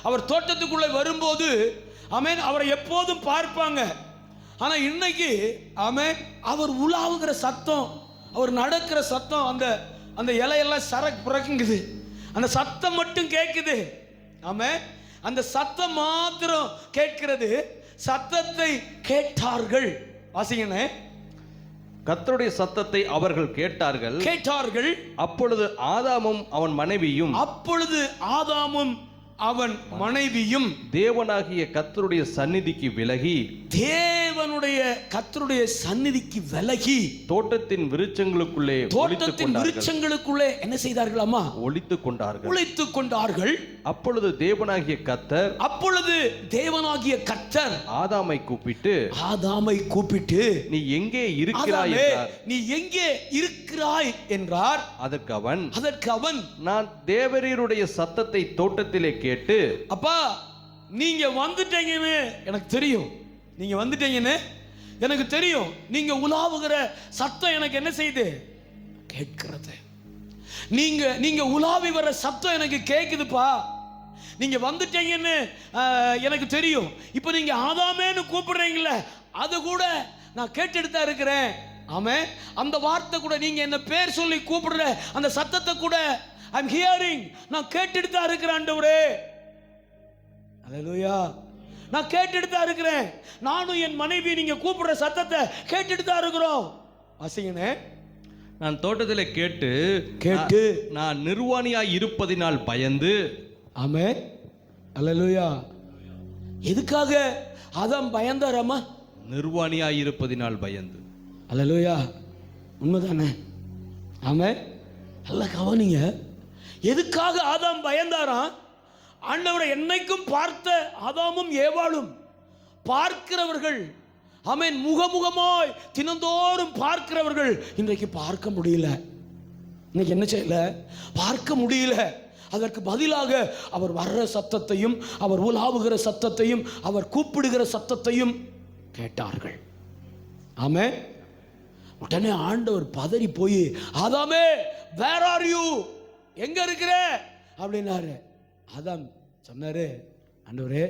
அவர் தோட்டத்துக்குள்ளே வரும்போது ஆமென் அவரை எப்போதும் பார்ப்பாங்க. ஆனா இன்னைக்கு ஆமென் அவர் உலாவுகிற சத்தம், அவர் நடக்கிற சத்தம், அந்த இலையெல்லாம் சரக்கு புறக்குங்குது, அந்த சத்தம் மட்டும் கேட்குது. ஆமென், அந்த சத்தம் மாத்திரம் கேட்கிறது. சத்தத்தை கேட்டார்கள். வாசிங்கண்ணே. கர்த்தருடைய சத்தத்தை அவர்கள் கேட்டார்கள். அப்பொழுது ஆதாமும் அவன் மனைவியும் தேவனாகிய கர்த்தருடைய சந்நிதிக்கு விலகி தோட்டத்தின் விருட்சங்களுக்குள்ளே என்ன செய்தார்களாமா? ஒளித்துக் கொண்டார்கள். அப்பொழுது தேவனாகிய கர்த்தர் ஆதாமை கூப்பிட்டு நீ எங்கே இருக்கிறாய் என்றார். அதற்கு அவன் நான் தேவரீருடைய சத்தத்தை தோட்டத்திலே கேட்டு, அப்பா நீங்க வந்துட்டீங்கன்னு எனக்கு தெரியும், நீங்க உலாவுகிற சத்தம் எனக்கு என்ன செய்யுது? கேட்கிறது. நீங்க உலாவி வர சத்தம் எனக்கு கேக்குதுப்பா. நீங்க வந்துட்டீங்கன்னு எனக்கு தெரியும். இப்போ நீங்க ஆதாமேன்னு கூப்பிடுறீங்கல்ல, அது கூட நான் கேட்டுட்டு தான் இருக்கிறேன். ஆமே, அந்த வார்த்தை கூட, நீங்க என்ன பேர் சொல்லி கூப்பிடுற அந்த சத்தத்தை கூட I'm hearing, நான் கேட்டுட்டு தான் இருக்கிறேன் ஆண்டவரே. அல்லேலூயா, நான் கேட்டுட்டு தான் இருக்கிறேன். நானும் என் மனைவி நீங்க கூப்பிடுற சத்தத்தை கேட்டுட்டு தான் இருக்கிறோம். வாசிங்கனே. நான் தோட்டத்திலே கேட்டு நான் நிர்வாணியாய் இருப்பதினால் பயந்து. ஆமென், அல்லேலூயா. எதுக்காக ஆதாம் பயந்தாராமா? நிர்வாணியாய் இருப்பதினால் பயந்து. அல்லேலூயா, உண்மைதானே? ஆமென். நல்லா கவனிங்க. எதுக்காக ஆதாம் பயந்தாராம்? ஆண்டவரை என்னைக்கும் பார்த்த ஆதாமும் ஏவாளும் பார்க்கிறவர்கள், ஆமென், முகமுகமாய் தினந்தோறும் பார்க்கிறவர்கள் இன்றைக்கு பார்க்க முடியல. இன்னைக்கு என்ன செய்யல? பார்க்க முடியல. அதற்கு பதிலாக அவர் வர்ற சத்தத்தையும், அவர் உலாவுகிற சத்தத்தையும், அவர் கூப்பிடுகிற சத்தத்தையும் கேட்டார்கள். ஆமென். உடனே ஆண்டவர் பதறி போய், ஆதாமே வேர் ஆர் யூ, எங்க இருக்கிற அப்படின்னாரு. ஆதாம் சொன்னாரு, ஆண்டவரே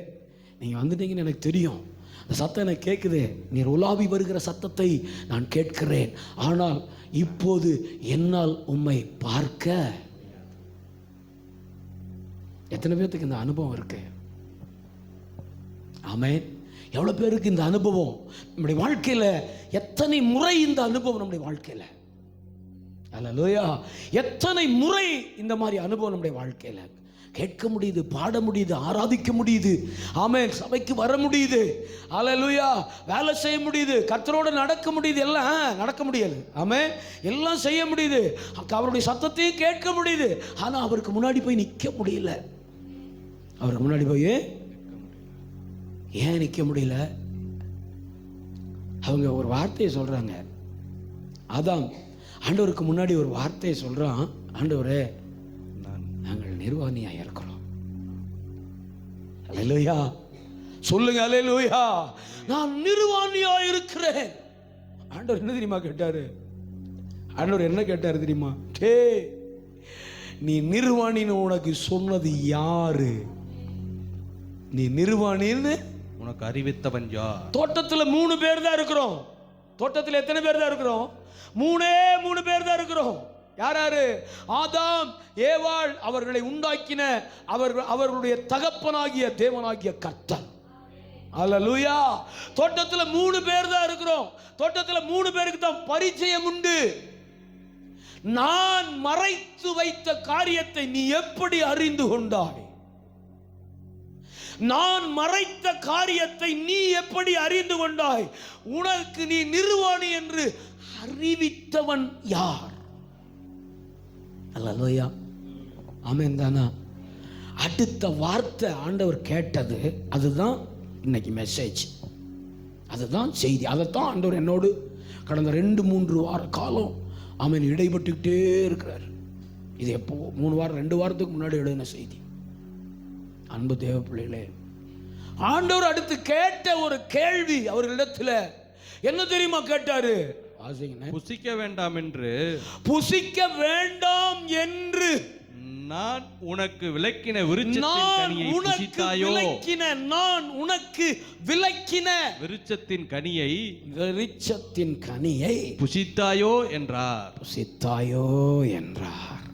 நீங்க வந்துட்டீங்கன்னு எனக்கு தெரியும், அந்த சத்தம் எனக்கு கேட்குது, நீர் உலாவி வருகிற சத்தத்தை நான் கேட்கிறேன். ஆனால் இப்போது என்னால் உம்மை பார்க்க. எத்தனை பேருக்கு இந்த அனுபவம் இருக்கு? ஆமென். எவ்வளவு பேருக்கு இந்த அனுபவம் நம்முடைய வாழ்க்கையில? எத்தனை முறை இந்த அனுபவம் நம்முடைய வாழ்க்கையில? அல்லேலூயா, எத்தனை முறை இந்த மாதிரி அனுபவம் நம்முடைய வாழ்க்கையில கேட்க முடியுது, பாட முடியுது, ஆராதிக்க முடியுது. ஆமென், சபைக்கு வர முடியுது. அல்லேலூயா, வேலை செய்ய முடியுது, கர்த்தரோட நடக்க முடியுது. எல்லாம் நடக்க முடியல. ஆமென், எல்லாம் செய்ய முடியுது, அவருடைய சத்தத்தையும் கேட்க முடியுது. ஆனா அவருக்கு முன்னாடி போய் நிற்க முடியல. அவருக்கு முன்னாடி போய் ஏன் நிற்க முடியல? அவங்க ஒரு வார்த்தையை சொல்றாங்க. ஆதாம் ஆண்டவருக்கு முன்னாடி ஒரு வார்த்தையை சொல்றான். ஆண்டவரே நாங்கள் நிர்வாணியா இருக்கிறோம். அல்லேலூயா, சொல்லுங்க அல்லேலூயா. நான் நிர்வாணியா இருக்கிறேன். ஆண்டவர் என்ன தெரியுமா கேட்டாரு? ஆண்டவர் என்ன கேட்டாரு தெரியுமா? டே, நீ நிர்வாணின்னு உனக்கு சொன்னது யாரு? நீ நிர்வாணின்னு உனக்கு அறிவித்தவன் யார்? தோட்டத்துல 3 பேர் தான் இருக்கிறோம். தோட்டத்தில் எத்தனை பேர் தான் இருக்கிறோம்? 3 பேர் தான் இருக்கிறோம். யார் யாரு? ஆதாம், ஏவாள், அவர்களை உண்டாக்கின அவர்களுடைய தகப்பனாகிய தேவனாகிய கர்த்தர். அல்லேலூயா. தோட்டத்துல 3 பேர் தான் இருக்கிறோம். தோட்டத்துல 3 பேருக்கு தான் பரிச்சயம் உண்டு. நான் மறைத்து வைத்த காரியத்தை நீ எப்படி அறிந்து கொண்டாய்? நான் மறைத்த காரியத்தை நீ எப்படி அறிந்து கொண்டாய்? உனக்கு நீ நிர்வாணி என்று அறிவித்தவன் யார்? அல்லேலூயா, ஆமென் தானா? அடுத்த வார்த்தை ஆண்டவர் கேட்டது அதுதான் இன்னைக்கு மெசேஜ், அதுதான் செய்தி. அதைத்தான் ஆண்டவர் என்னோடு கடந்த 2-3 வார காலம் ஆமென் இடைப்பட்டுக்கிட்டே இருக்கிறார். இது எப்போ 3 வாரம் 2 வாரத்துக்கு முன்னாடி எழுதின செய்தி. அன்பு தேவ பிள்ளைகளே, ஆண்டவர் அடுத்து கேட்ட ஒரு கேள்வி அவர்களிடத்துல என்ன தெரியுமா கேட்டாரு? புசிக்க வேண்டாம் என்று நான் உனக்கு விலக்கின விருட்சத்தின் நான் கனியை உனக்கு புசித்தாயோ? விலக்கின, நான் உனக்கு விலக்கின விருட்சத்தின் கனியை விருட்சத்தின் கனியை புசித்தாயோ என்றார். புசித்தாயோ என்றார்.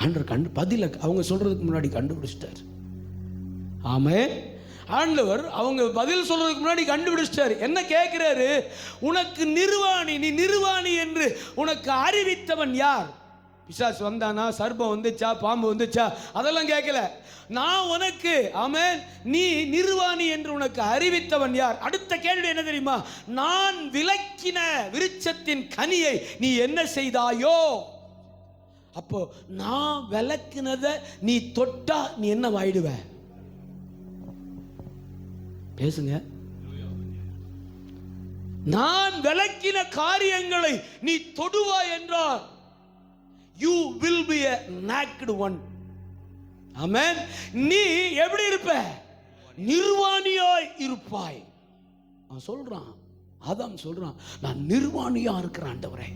ஆண்டவர் பதில அவங்க சொல்றதுக்கு முன்னாடி கண்டுபிடிச்சிட்டார். ஆமென். ஆண்டவர் அவங்க பதில் சொல்றதுக்கு முன்னாடி கண்டுபிடிச்சிட்டாரு. என்ன கேட்கிறாரு? உனக்கு நிர்வாணி, நீ நிர்வாணி என்று உனக்கு அறிவித்தவன் யார்? பிசாசு வந்தானா, சர்ப்பம் வந்துச்சா, பாம்பு வந்துச்சா, அதெல்லாம் கேட்கல. நான் உனக்கு, ஆமென், நீ நிர்வாணி என்று உனக்கு அறிவித்தவன் யார்? அடுத்த கேள்வி என்ன தெரியுமா? நான் விலக்கின விருட்சத்தின் கனியை நீ என்ன செய்தாயோ? அப்போ நான் விலக்கினதை நீ தொட்டா நீ என்ன ஆயிடுவ? பேசுங்க. நான் விலக்கின காரியங்களை நீ தொடுவாய் என்றால் you will be a naked one. ஆமென். நீ எப்படி இருப்ப? நிர்வாணியாய் இருப்பாய். அவன் சொல்றான், ஆதாம் சொல்றான், நான் நிர்வாணியா இருக்கிறேன் ஆண்டவரே.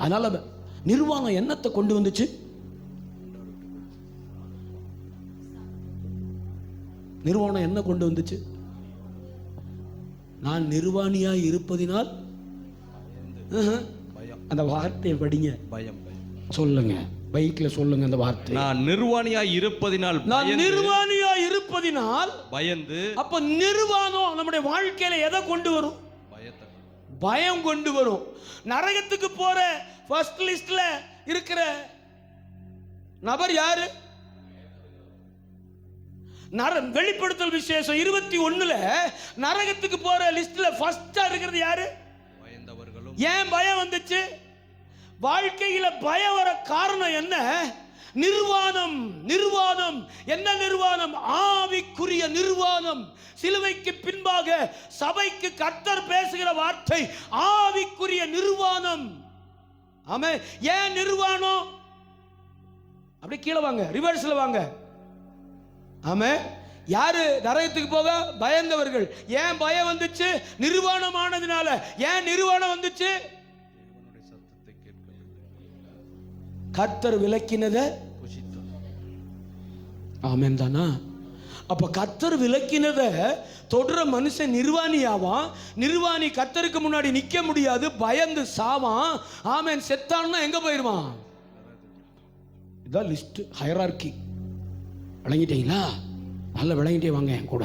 அதனால நிர்வாணம் என்னத்தை கொண்டு வந்துச்சு? நிர்வாணம் என்ன கொண்டு வந்துச்சு? நான் நிர்வாணியாய் இருப்பதினால், அந்த வார்த்தையை படிங்க, பயம். சொல்லுங்க, பைக்ல சொல்லுங்க அந்த வார்த்தை. நான் நிர்வாணியாய் இருப்பதினால், நான் நிர்வாணியாய் இருப்பதினால் பயந்து. அப்ப நிர்வாணம் நம்முடைய வாழ்க்கையில எதை கொண்டு வரும்? பயம் கொண்டு வரும். நரகத்துக்கு போற ஃபர்ஸ்ட் லிஸ்ட்ல இருக்கிற நபர் யாரு? வெளிப்படுத்தல் விசேஷம் 21ல நரகத்துக்கு போற லிஸ்ட்ல ஃபர்ஸ்டா இருக்கிறது யாரு? பயந்தவர்களும். ஏன் பயம் வந்துச்சு? வாழ்க்கையில பயம் வர காரணம் என்ன? நிர்வாணம். நிர்வாணம் என்ன? நிர்வாணம் ஆவிக்குரிய நிர்வாணம். சிலுவைக்கு பின்பாக சபைக்கு கர்த்தர் பேசுகிற வார்த்தை ஆவிக்குரிய நிர்வாணம். ஆமென். ஏன் நிர்வாணம்? அப்படியே கீழே வாங்க, ரிவர்ஸ்ல வாங்க. ஆமென். யாரு நரகத்துக்கு போக? பயந்தவர்கள். ஏன் பயம் வந்துச்சு? நிர்வாணமானதுனால. ஏன் நிர்வாணம் வந்துச்சு? கர்த்தர் விலக்கினத புசித்தார். ஆமென் தானா? அப்ப கர்த்தர் விலக்கினத தொடர மனுஷன் நிர்வாணியாவான். நிர்வாணி கர்த்தருக்கு முன்னாடி நிக்க முடியாது, பயந்து சாவான். ஆமென். செத்தான்னா எங்க போயிருவான்? இதான் லிஸ்ட், ஹையரார்கி. விளங்கிட்டீங்களா? நல்ல விளங்கிட்டே வாங்க என் கூட.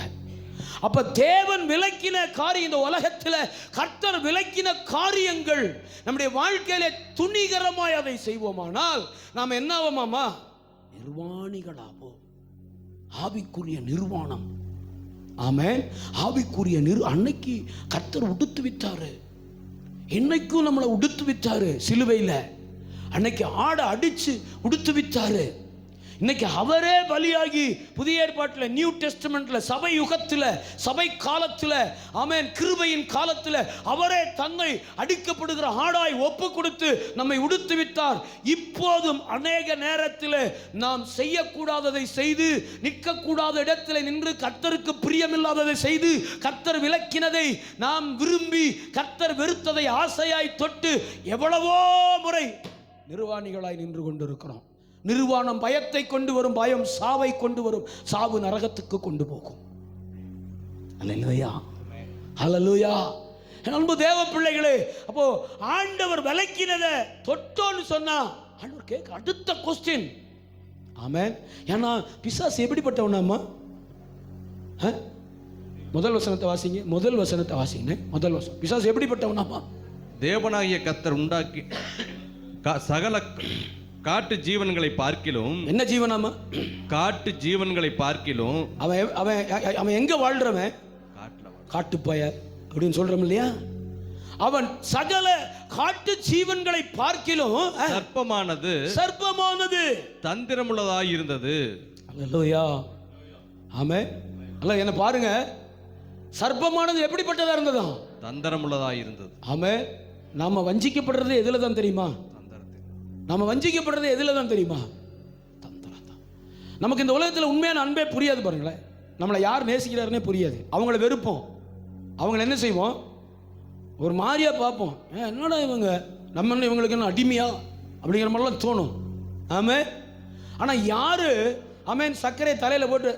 அப்ப தேவன் விலக்கின காரியம், இந்த உலகத்தில் கர்த்தர் விலக்கின காரியங்கள் நம்முடைய வாழ்க்கையில துணிகரமாய் அதை செய்வோமானால் நாம் என்ன ஆவோமாமா? நிர்வாணிகளாவோம். ஆவிக்குரிய நிர்வாணம். ஆமென். ஆவிக்குரிய அன்னைக்கு கர்த்தர் உடுத்து விட்டாரு, இன்னைக்கும் நம்மளை உடுத்து விட்டாரு. சிலுவையில் அன்னைக்கு ஆடை அடிச்சு உடுத்து விட்டாரு. இன்னைக்கு அவரே பலியாகி புதிய ஏற்பாட்டில், நியூ டெஸ்டமெண்ட்ல, சபை யுகத்தில், சபை காலத்தில், ஆமென், கிருபையின் காலத்தில் அவரே தன்னை அடிக்கப்படுகிற ஆடாய் ஒப்பு கொடுத்து நம்மை உடுத்து விட்டார். இப்போதும் அநேக நேரத்தில் நாம் செய்யக்கூடாததை செய்து, நிற்கக்கூடாத இடத்தில் நின்று, கர்த்தருக்கு பிரியமில்லாததை செய்து, கர்த்தர் விலக்கினதை நாம் விரும்பி, கர்த்தர் வெறுத்ததை ஆசையாய் தொட்டு எவ்வளவோ முறை நிர்வாணிகளாய் நின்று கொண்டிருக்கிறோம். நிர்வாணம் பயத்தை கொண்டு வரும், பயம் சாவை கொண்டு வரும், சாவு நரகத்துக்கு கொண்டு போகும். அல்லேலூயா, அல்லேலூயா. அன்பு தேவ பிள்ளைகளே, அப்போ ஆண்டவர் விலக்கினதை தொட்டோன்னு சொன்னா ஆண்டவர் கேட்க அடுத்த கொஸ்டின். ஆமென். ஏன்னா பிசாசு எப்படிப்பட்டவனாமா? முதல் வசனத்தை வாசிங்க, முதல் வசனத்தை வாசிங்க, முதல் வசனம். பிசாசு எப்படிப்பட்டவனாமா? தேவனாகிய கர்த்தர் உண்டாக்கி சகல காட்டு ஜீவன்களை பார்க்கிலும். என்ன ஜீவனாமா? காட்டு ஜீவன்களை பார்க்கிலும். அவன் அவன் அவன் எங்க வாழ்றவன்? காட்டுப்பய அப்படின்னு சொல்றோம் இல்லையா? அவன் சகல காட்டு ஜீவன்களை பார்க்கிலும் சர்ப்பமானது, சர்ப்பமானது தந்திரமுள்ளதாய் இருந்தது. அல்லேலூயா. ஆமென். அல்ல, என்ன பாருங்க, சர்ப்பமானது எப்படிப்பட்டதா இருந்ததா? தந்திரமுள்ளதாய் இருந்தது. ஆமென். நாம வஞ்சிக்கப்படுறது எதுல தான் தெரியுமா? நம்ம வஞ்சிக்கப்படுறது எதுல தான் தெரியுமா? தந்திரம் தான். நமக்கு இந்த உலகத்தில் உண்மையான அன்பே புரியாது. பாருங்களேன், நம்மளை யார் நேசிக்கிறாருன்னே புரியாது. அவங்கள வெறுப்போம், அவங்கள என்ன செய்வோம்? ஒரு மாதிரியா பார்ப்போம். என்னடா இவங்க, நம்ம இவங்களுக்கு என்ன அடிமையா அப்படிங்கிற மாதிரிலாம் தோணும். ஆமாம். ஆனால் யாரு ஆமென் சர்க்கரை தலையில் போட்டு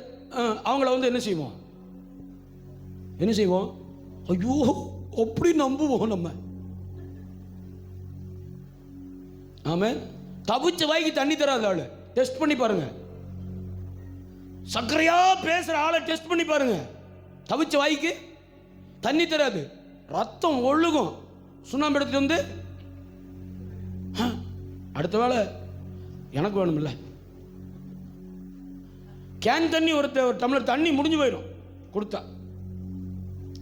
அவங்கள வந்து என்ன செய்வோம்? என்ன செய்வோம்? ஐயோ அப்படி நம்புவோம் நம்ம. ஆமென். தவிச்ச வாய்க்கு தண்ணி தராத ஆளு டெஸ்ட் பண்ணி பாருங்க. சர்க்கரையா பேசுற ஆளை டெஸ்ட் பண்ணி பாருங்க. தவிச்ச வாய்க்கு தண்ணி தராது, ரத்தம் ஒழுகும். சுண்ணாம்பு எடுத்துட்டு வந்து அடுத்த வேளை எனக்கு வேணும்ல, கேன் தண்ணி ஒரு டம்ளர் தண்ணி முடிஞ்சு போயிடும் கொடுத்தா.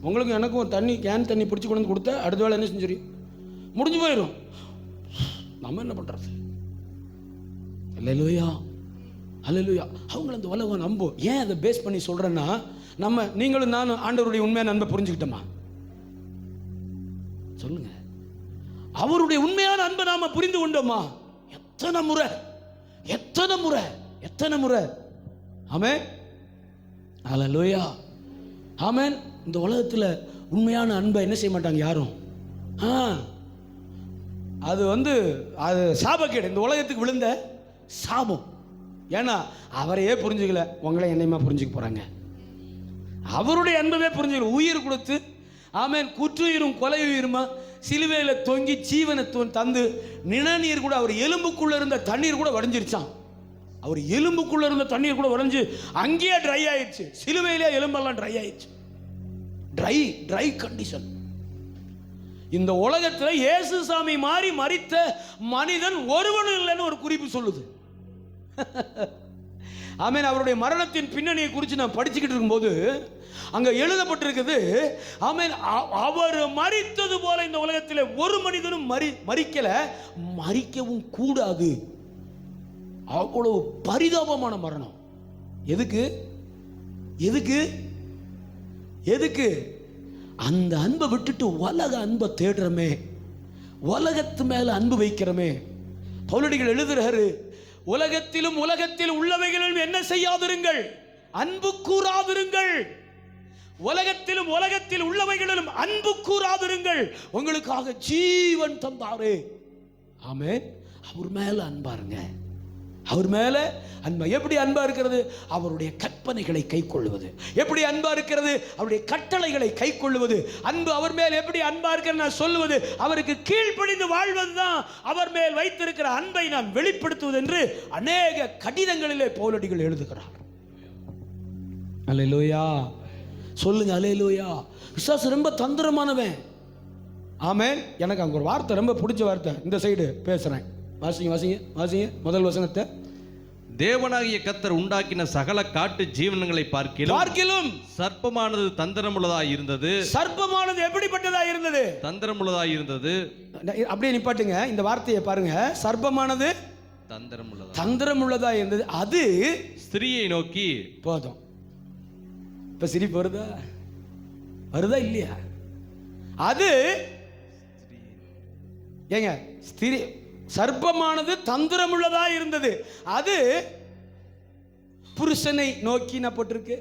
உங்களுக்கும் எனக்கும் ஒரு தண்ணி கேன் தண்ணி பிடிச்சி கொண்டு வந்து கொடுத்தா அடுத்த வேளை என்ன செஞ்சிடும்? முடிஞ்சு போயிடும். நம்ம என்ன பண்றது? அல்லேலூயா, அல்லேலூயா. அவங்கள அந்த உலகம் நம்பும். ஏன் அதை பேஸ் பண்ணி சொல்றேன்னா, நம்ம நீங்களும் நானும் ஆண்டவருடைய உண்மையான அன்பை புரிஞ்சுக்கிட்டோமா? சொல்லுங்க. அவருடைய உண்மையான அன்பை நாம புரிந்து கொண்டோமா? எத்தனை முறை, எத்தனை முறை, எத்தனை முறை. ஆமென், அல்லேலூயா, ஆமென். இந்த உலகத்தில் உண்மையான அன்பை என்ன செய்ய மாட்டாங்க யாரும். அது வந்து அது சாபக்கேடு, இந்த உலகத்துக்கு விழுந்த சாபம். ஏன்னா அவரையே புரிஞ்சுக்கல, உங்களை என்னையுமா புரிஞ்சுக்க போறாங்க. அவருடைய அன்பவே புரிஞ்சுக்கல. உயிர் கொடுத்து ஆமென், குற்றுயிரும் கொலை உயிருமா சிலுவையில் தொங்கி ஜீவனை தந்து நிணநீர் கூட, அவர் எலும்புக்குள்ள இருந்த தண்ணீர் கூட வடிஞ்சிருச்சான். அவர் எலும்புக்குள்ள இருந்த தண்ணீர் கூட வடிஞ்சு அங்கேயே ட்ரை ஆயிடுச்சு. சிலுவையிலே எலும்பெல்லாம் ட்ரை ஆயிடுச்சு. Try condition. இந்த உலகத்தில் இயேசு சாமி மாறி மரித்த மனிதன் ஒருவனும் இல்லைன்னு ஒரு குறிப்பு சொல்லுது. ஆமென். அவருடைய மரணத்தின் பின்னணியை குறித்து நான் படிச்சுக்கிட்டு இருக்கும்போது அங்க எழுதப்பட்டிருக்குது, ஆமென், அவர் மரித்தது போல இந்த உலகத்தில் ஒரு மனிதனும் மரிக்கல, மரிக்கவும் கூடாது. அவ்வளவு பரிதாபமான மரணம். எதுக்கு? எதுக்கு? எதுக்கு? அந்த அன்பை விட்டுட்டு உலக அன்பை தேடுறமே, உலகத்து மேல அன்பு வைக்கிறமே. பவுலடிகள் எழுதுகிறாரு, உலகத்திலும் உலகத்தில் உள்ளவைகளிலும் என்ன செய்யாதிருங்கள்? அன்பு கூறாதிருங்கள். உலகத்திலும் உலகத்தில் உள்ளவைகளிலும் அன்பு கூறாதிருங்கள், உங்களுக்காக ஜீவன் தந்தாரே. ஆமென். அவர் மேல அன்பாருங்க. அவர் மேல அன்பா. எப்படி அன்பா இருக்கிறது? அவருடைய கற்பனைகளை கை கொள்ளுவது. எப்படி அன்பா இருக்கிறது? அவருடைய கட்டளைகளை கை கொள்ளுவது. அன்பு அவர் மேல் எப்படி அன்பா இருக்கிறது நான் சொல்லுவது, அவருக்கு கீழ்ப்படிந்து வாழ்வதுதான் அவர் மேல் வைத்திருக்கிற அன்பை நாம் வெளிப்படுத்துவது என்று அநேக கடிதங்களிலே பவுலடிகள் எழுதுகிறார். அல்லேலூயா, சொல்லுங்க அல்லேலூயா. விசுவாசம் ரொம்ப தந்திரமானவன். ஆமென். எனக்கு அங்க ஒரு வார்த்தை ரொம்ப பிடிச்ச வார்த்தை, இந்த சைடு பேசுறேன். வாசிங்க வாசிங்க வாசிங்க முதல் வசனத்தை. தேவனாகிய கர்த்தர் உண்டாக்கின சகல காட்டு ஜீவனங்களை பார்க்கிலும் சர்ப்பமானது தந்திரமுள்ளதாய் இருந்தது. சர்ப்பமானது எப்படிப்பட்டதாய் இருந்தது? தந்திரமுள்ளதாய் இருந்தது. அப்படியே நிப்பாட்டுங்க, இந்த வார்த்தையை பாருங்க. சர்ப்பமானது தந்திரமுள்ளதாய் இருந்தது. அது ஸ்திரியை நோக்கி. போதும். இப்ப சிரிப்பு வருதா? வருதா இல்லையா? அது ஏங்க, ஸ்திரி சர்ப்பமானது தந்திரமுள்ளதா இருந்தது. அது புருஷனை நோக்கின போட்டிருக்கு,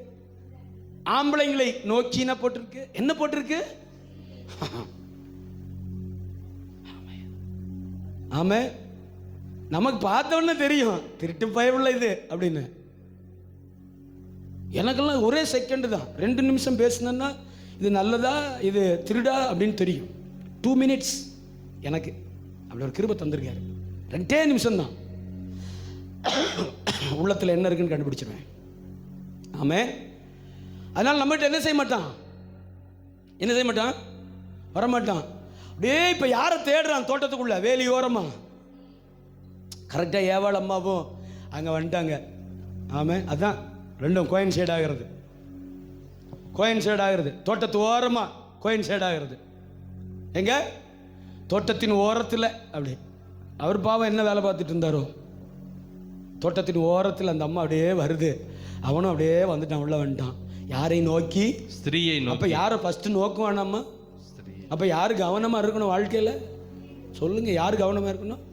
ஆம்பளைங்களை நோக்கின போட்டிருக்கு. என்ன போட்டிருக்கு? ஆமா, நமக்கு பார்த்தவொன்னே தெரியும் திருட்டு பயமுள்ள இது அப்படின்னு. எனக்கெல்லாம் ஒரே செகண்ட் தான், 2 நிமிஷம் பேசினேன்னா இது நல்லதா இது திருடா அப்படின்னு தெரியும். 2 minutes எனக்கு அப்படி ஒரு கிருபை தந்திருக்காரு. 2 நிமிஷம் தான் உள்ளத்தில் என்ன இருக்குன்னு கண்டுபிடிச்சிருவேன். ஆமே. அதனால நம்மகிட்ட என்ன செய்ய மாட்டான், என்ன செய்ய மாட்டான், வரமாட்டான். அப்படியே இப்போ யாரை தேடுறான் தோட்டத்துக்குள்ள வேலி ஓரமா, கரெக்டாக ஏவாள் அம்மாவும் அங்கே வந்துட்டாங்க. ஆமே, அதுதான் ரெண்டும் கோயின்சைட் ஆகிறது, கோயின்சைட் ஆகிறது. தோட்டத்து ஓரமா கோயின்சைட் ஆகிறது. எங்க? தோட்டத்தின் ஓரத்தில். அப்படி அவர் பாவம் என்ன வேலை பார்த்துட்டு இருந்தாரோ, தோட்டத்தின் ஓரத்தில் அந்த அம்மா அப்படியே வருது, அவனும் அப்படியே வந்துட்டான், உள்ள வந்துட்டான். யாரை நோக்கி? ஸ்திரியை நோக்கி. அப்ப யாரை ஃபர்ஸ்ட் நோக்குவான் நம்ம? அப்ப யாரு கவனமா இருக்கணும் வாழ்க்கையில? சொல்லுங்க, யாரு கவனமா இருக்கணும்?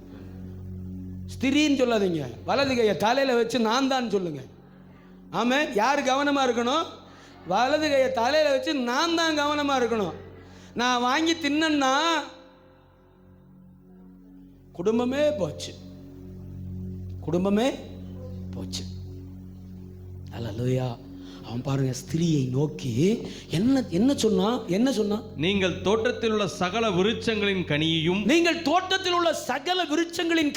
ஸ்திரின்னு சொல்லாதீங்க, வலது கையை தலையில வச்சு நான் தான் சொல்லுங்க. ஆமே. யாரு கவனமா இருக்கணும்? வலது கையை தலையில வச்சு நான் தான் கவனமா இருக்கணும். நான் வாங்கி தின்னா குடும்பமே போச்சு, குடும்பமே போச்சு. அல்லேலூயா. அவன் பாருங்க, ஸ்திரியை நோக்கி என்ன சொன்னா, நீங்கள் தோட்டத்தில் உள்ள சகல விருட்சங்களின்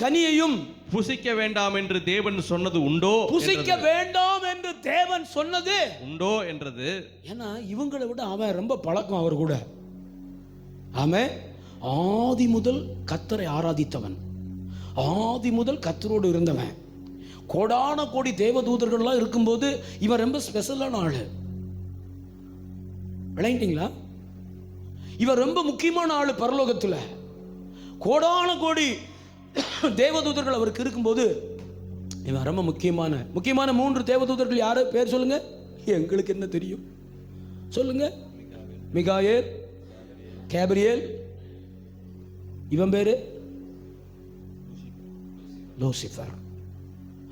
கனியையும் புசிக்க வேண்டாம் என்று தேவன் சொன்னது உண்டோ என்றது. ஏன்னா இவங்களை விட அவன் ரொம்ப பழக்கம் அவர் கூட. அவன் ஆதி முதல் கர்த்தரை ஆராதித்தவன், ஆதி முதல் கர்த்தரோடு இருந்தவன். கோடான கோடி தேவதூதர்கள்லாம் இருக்கும்போது இவன் ரொம்ப ஸ்பெஷலான ஆளு. விளங்கிட்டீங்களா? இவன் ரொம்ப முக்கியமான ஆளு பரலோகத்தில். கோடான கோடி தேவதூதர்கள் அவருக்கு இருக்கும்போது இவன் ரொம்ப முக்கியமான 3 தேவதூதர்கள் யாரு? பேர் சொல்லுங்க. எங்களுக்கு என்ன தெரியும் சொல்லுங்க. மிகாயேல், கேப்ரியேல், இவன் பேரு லூசிஃபர்.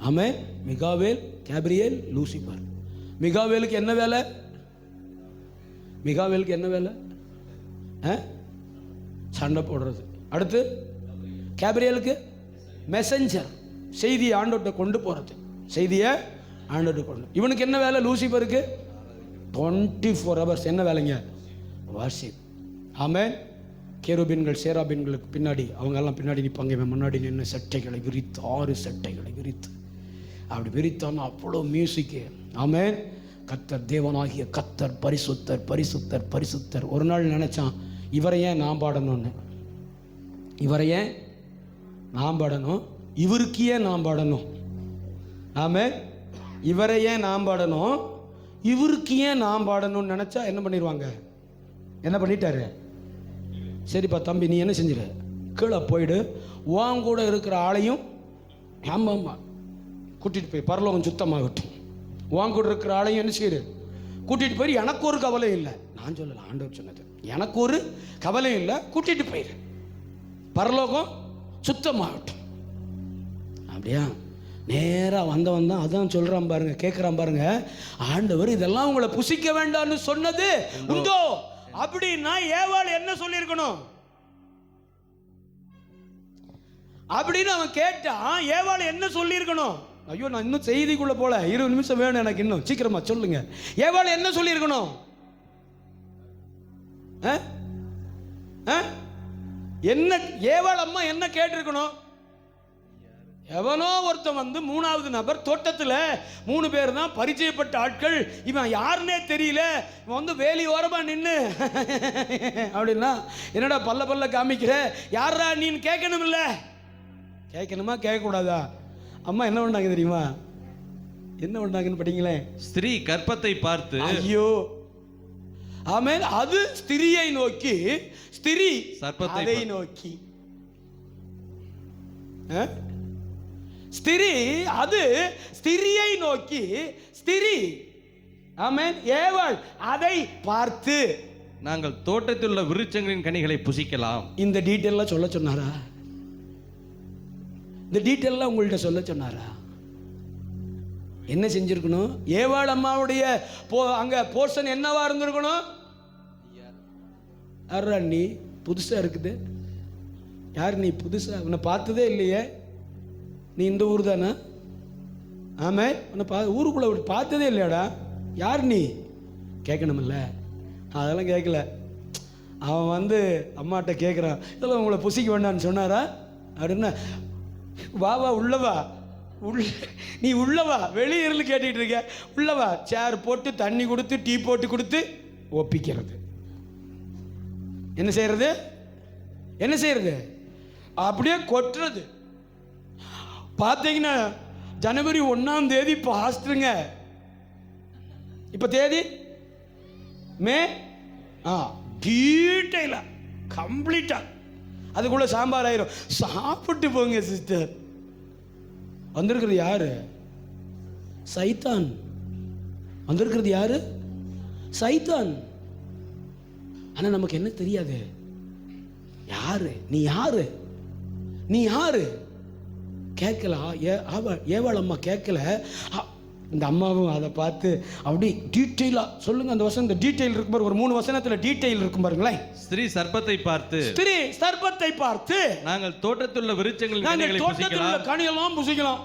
ஆமென். மிகாவேல், கேப்ரியேல், லூசிஃபர். மிகாவேலுக்கு என்ன வேலை? சண்டை போடுறது. அடுத்து கேப்ரியேலுக்கு மெசஞ்சர், செய்தியை ஆண்டவர்கிட்ட கொண்டு போறது, செய்தியை ஆண்டவர்கிட்ட கொண்டு. இவனுக்கு என்ன வேலை? லூசிஃபருக்கு 24 hours என்ன வேலைங்க? வார்ஷிப். ஆமென். கேருபீன்கள் சேராபீன்களுக்கு பின்னாடி அவங்க எல்லாம் பின்னாடி நிற்பாங்க. இவன் முன்னாடி நின்று சட்டைகளை விரித்து 6 சட்டைகளை விரித்து அப்படி விரித்தான்னு அவ்வளோ மியூசிக்கு. ஆமென். கர்த்தர் தேவனாகிய கர்த்தர் பரிசுத்தர் பரிசுத்தர் பரிசுத்தர். ஒரு நாள் நினைச்சான், இவரை ஏன் நான் பாடணும்னு. இவருக்கு ஏன் நான் பாடணும்? ஆமென். இவரை ஏன் நான் பாடணும், இவருக்கு ஏன் நான் பாடணும்னு நினைச்சா என்ன பண்ணிடுவாங்க? என்ன பண்ணிட்டாரு? சரிப்பா தம்பி, நீ என்ன செஞ்சிரு, கீழே போயிடு, உன் கூட இருக்கிற ஆளையும் ஆமாம்மா கூட்டிகிட்டு போய் பரலோகம் சுத்தமாகட்டும். உன் கூட இருக்கிற ஆளையும் என்ன செய்யுது? கூட்டிகிட்டு போய். எனக்கு ஒரு கவலை இல்லை, நான் சொல்லலை, ஆண்டவர் சொன்னது. எனக்கு ஒரு கவலை இல்லை, கூட்டிகிட்டு போயிரு, பரலோகம் சுத்தமாகட்டும். அப்படியா? நேராக வந்தவன் தான் அதான் சொல்கிறான் பாருங்க, கேட்குறான் பாருங்க. ஆண்டவர் இதெல்லாம் உங்களை புசிக்க வேண்டாம்னு சொன்னது உண்டோ அப்படின்னா ஏவாள் என்ன சொல்லியிருக்கணும் அப்படின்னு அவன் கேட்டான். ஏவாள் என்ன சொல்லியிருக்கணும்? ஐயோ, நான் இன்னும் செய்திக்குள்ள போல, 20 நிமிஷம் வேணும் எனக்கு, இன்னும் சீக்கிரமா சொல்லுங்க. ஏவாள் என்ன சொல்லியிருக்கணும்? என்ன ஏவாள் அம்மா என்ன கேட்டிருக்கணும்? எவனோ ஒருத்தன் வந்து 3வது நபர், தோட்டத்தில் 3 பேர் தான் பரிச்சயப்பட்ட ஆட்கள், இவன் யாருன்னே தெரியல, இவன் வந்து வேலி ஓரமா நின்று அப்படின்னா என்னடா பல்ல காமிக்கிற, யாரா நீன்னு கேட்கணும். இல்ல கேட்கணுமா கேட்கக்கூடாதா? அம்மா என்ன பண்ணாங்க தெரியுமா? என்ன பண்ணாங்கன்னு படிங்களேன். ஸ்திரீ கர்ப்பத்தை பார்த்து, ஐயோ ஆமென், அது ஸ்திரியை நோக்கி, ஸ்திரீ சர்ப்பத்தை நோக்கி. ஸ்திரீ அது ஸ்திரியை நோக்கி, ஸ்திரீ ஆமென் ஏவாள் அதை பார்த்து, நாங்கள் தோட்டத்தில் உள்ள விருட்சங்களின் கனிகளை புசிக்கலாம். இந்த டீட்டெயிலாம் சொல்ல சொன்னாரா? இந்த டீட்டெயிலாம் உங்கள்கிட்ட சொல்ல சொன்னாரா? என்ன செஞ்சிருக்கணும்? ஏவாள் அம்மாவுடைய அங்க போர்ஷன் என்னவா இருந்திருக்கணும்? யாரா நீ புதுசா இருக்குது? யார் நீ? புதுசா உன்னை பார்த்ததே இல்லையே, நீ இந்த ஊர் தானே? ஆமே, உன்னை ஊருக்குள்ள பார்த்ததே இல்லையாடா, யார் நீ கேட்கணுமில்ல. அதெல்லாம் கேட்கல. அவன் வந்து அம்மாட்ட கேட்குறான், இதெல்லாம் உங்களை புசிக்க வேண்டான்னு சொன்னாரா அப்படின்னா, வா உள்ளவா, நீ உள்ளவா, வெளியிருந்து கேட்டுட்டு இருக்க, உள்ளவா, சேர் போட்டு தண்ணி கொடுத்து டீ போட்டு கொடுத்து ஒப்பிக்கிறது. என்ன செய்யறது? அப்படியே கொட்டுறது. பார்த்தீங்கன்னா ஜனவரி 1ஆம் தேதி பாஸ்டுங்க, இப்போ தேதி மே, டீட்டெயிலா கம்ப்ளீட்டா அதுக்குள்ள சாம்பார் ஆயிரும். சாப்பிட்டு போங்க சிஸ்டர். வந்திருக்கிறது யாரு? சைத்தான். வந்திருக்கிறது யாரு? சைத்தான். ஆனா நமக்கு என்ன தெரியாது, யாரு நீ, யாரு கேட்கல. ஏவாள் அம்மா கேட்கல. இந்த அம்மாவும் அதை பார்த்து அப்படி டீட்டெயிலாக சொல்லுங்க. அந்த வசனம், இந்த டீட்டெயில் இருக்கும் பாரு, ஒரு 3 வசனத்தில் டீட்டெயில் இருக்கும் பாருங்களேன். ஸ்திரீ சர்ப்பத்தை பார்த்து நாங்கள் தோட்டத்தில் உள்ள விருட்சங்களின் கனியெல்லாம் புசிக்கலாம்,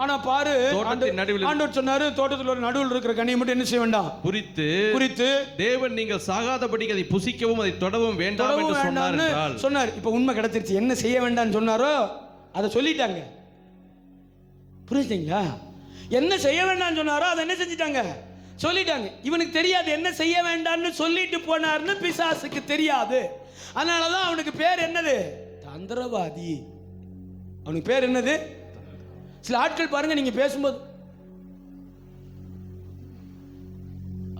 ஆனா பாரு தோட்டத்தின் நடுவில் ஆண்டவர் சொன்னாரு, தோட்டத்தில் ஒரு நடுவில் இருக்கிற கனியை மட்டும் என்ன செய்ய வேண்டாம், குறித்து தேவன் நீங்கள் சாகாதபடி அதை புசிக்கவும் அதை தொடவும் வேண்டாம் என்று சொன்னார். இப்ப உண்மை கிடைச்சிருச்சு. என்ன செய்ய வேண்டாம்னு சொன்னாரோ அதை சொல்லிட்டாங்க. புரிஞ்சுங்களா? என்ன செய்ய வேண்டாம்னு சொன்னாரோ அதை என்ன செஞ்சிட்டாங்க, சொல்லிட்டாங்க. இவனுக்கு தெரியாது என்ன செய்ய வேண்டாம்னு சொல்லிட்டு போனார்னு பிசாசுக்கு தெரியாது. அதனாலதான் அவனுக்கு பேர் என்னது, தந்திரவாதி. அவனுக்கு பேர் என்னது? சில ஆட்கள் பாருங்க, நீங்க பேசும்போது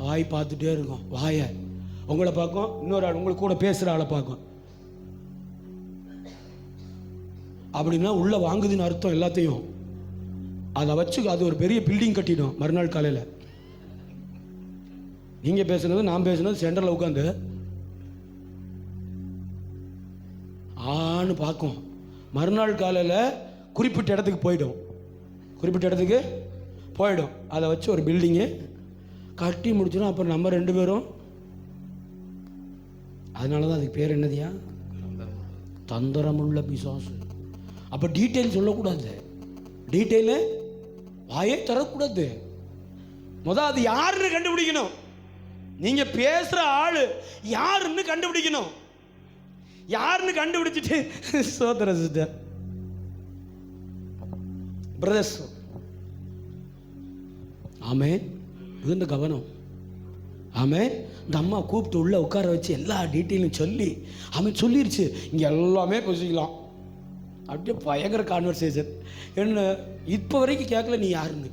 வாய் பார்த்துட்டே இருக்கும். வாய உங்களை பார்க்கும், இன்னொரு ஆள் உங்களுக்கு கூட பேசுற ஆளை பார்க்கும். அப்படின்னா உள்ள வாங்குதுன்னு அர்த்தம். எல்லாத்தையும் அதை வச்சு அது ஒரு பெரிய பில்டிங் கட்டிடும். மறுநாள் காலையில் நீங்க பேசுனது நான் பேசுனது சென்டரில் உட்காந்து ஆன்னு பார்க்கும். மறுநாள் காலையில் குறிப்பிட்ட இடத்துக்கு போயிடும். அதை வச்சு ஒரு பில்டிங்கு கட்டி முடிச்சிடும். அப்புறம் நம்ம 2 பேரும். அதனால தான் அதுக்கு பேர் என்னதியா, தந்திரமுள்ள பிசாசு. அப்போ டீட்டெயில் சொல்லக்கூடாது, டீட்டெயிலு வாயே தரக்கூடாது. முதல் அது யாருன்னு கண்டுபிடிக்கணும். நீங்க பேசுற ஆளு யாருன்னு கண்டுபிடிக்கணும். யாருன்னு கண்டுபிடிச்சிட்டு சோதர சிஸ்டர் பிரதர்ஸ், ஆமே மிகுந்த கவனம். ஆமே இந்த அம்மா கூப்பிட்டு உள்ள உட்கார வச்சு எல்லா டீட்டெயிலும் சொல்லி அவன் சொல்லிருச்சு. இங்க எல்லாமே பேசிக்கலாம். அப்படியே பயங்கர கான்வர்சேஷன். என்ன இப்போ வரைக்கும் கேட்கல நீ யாருன்னு.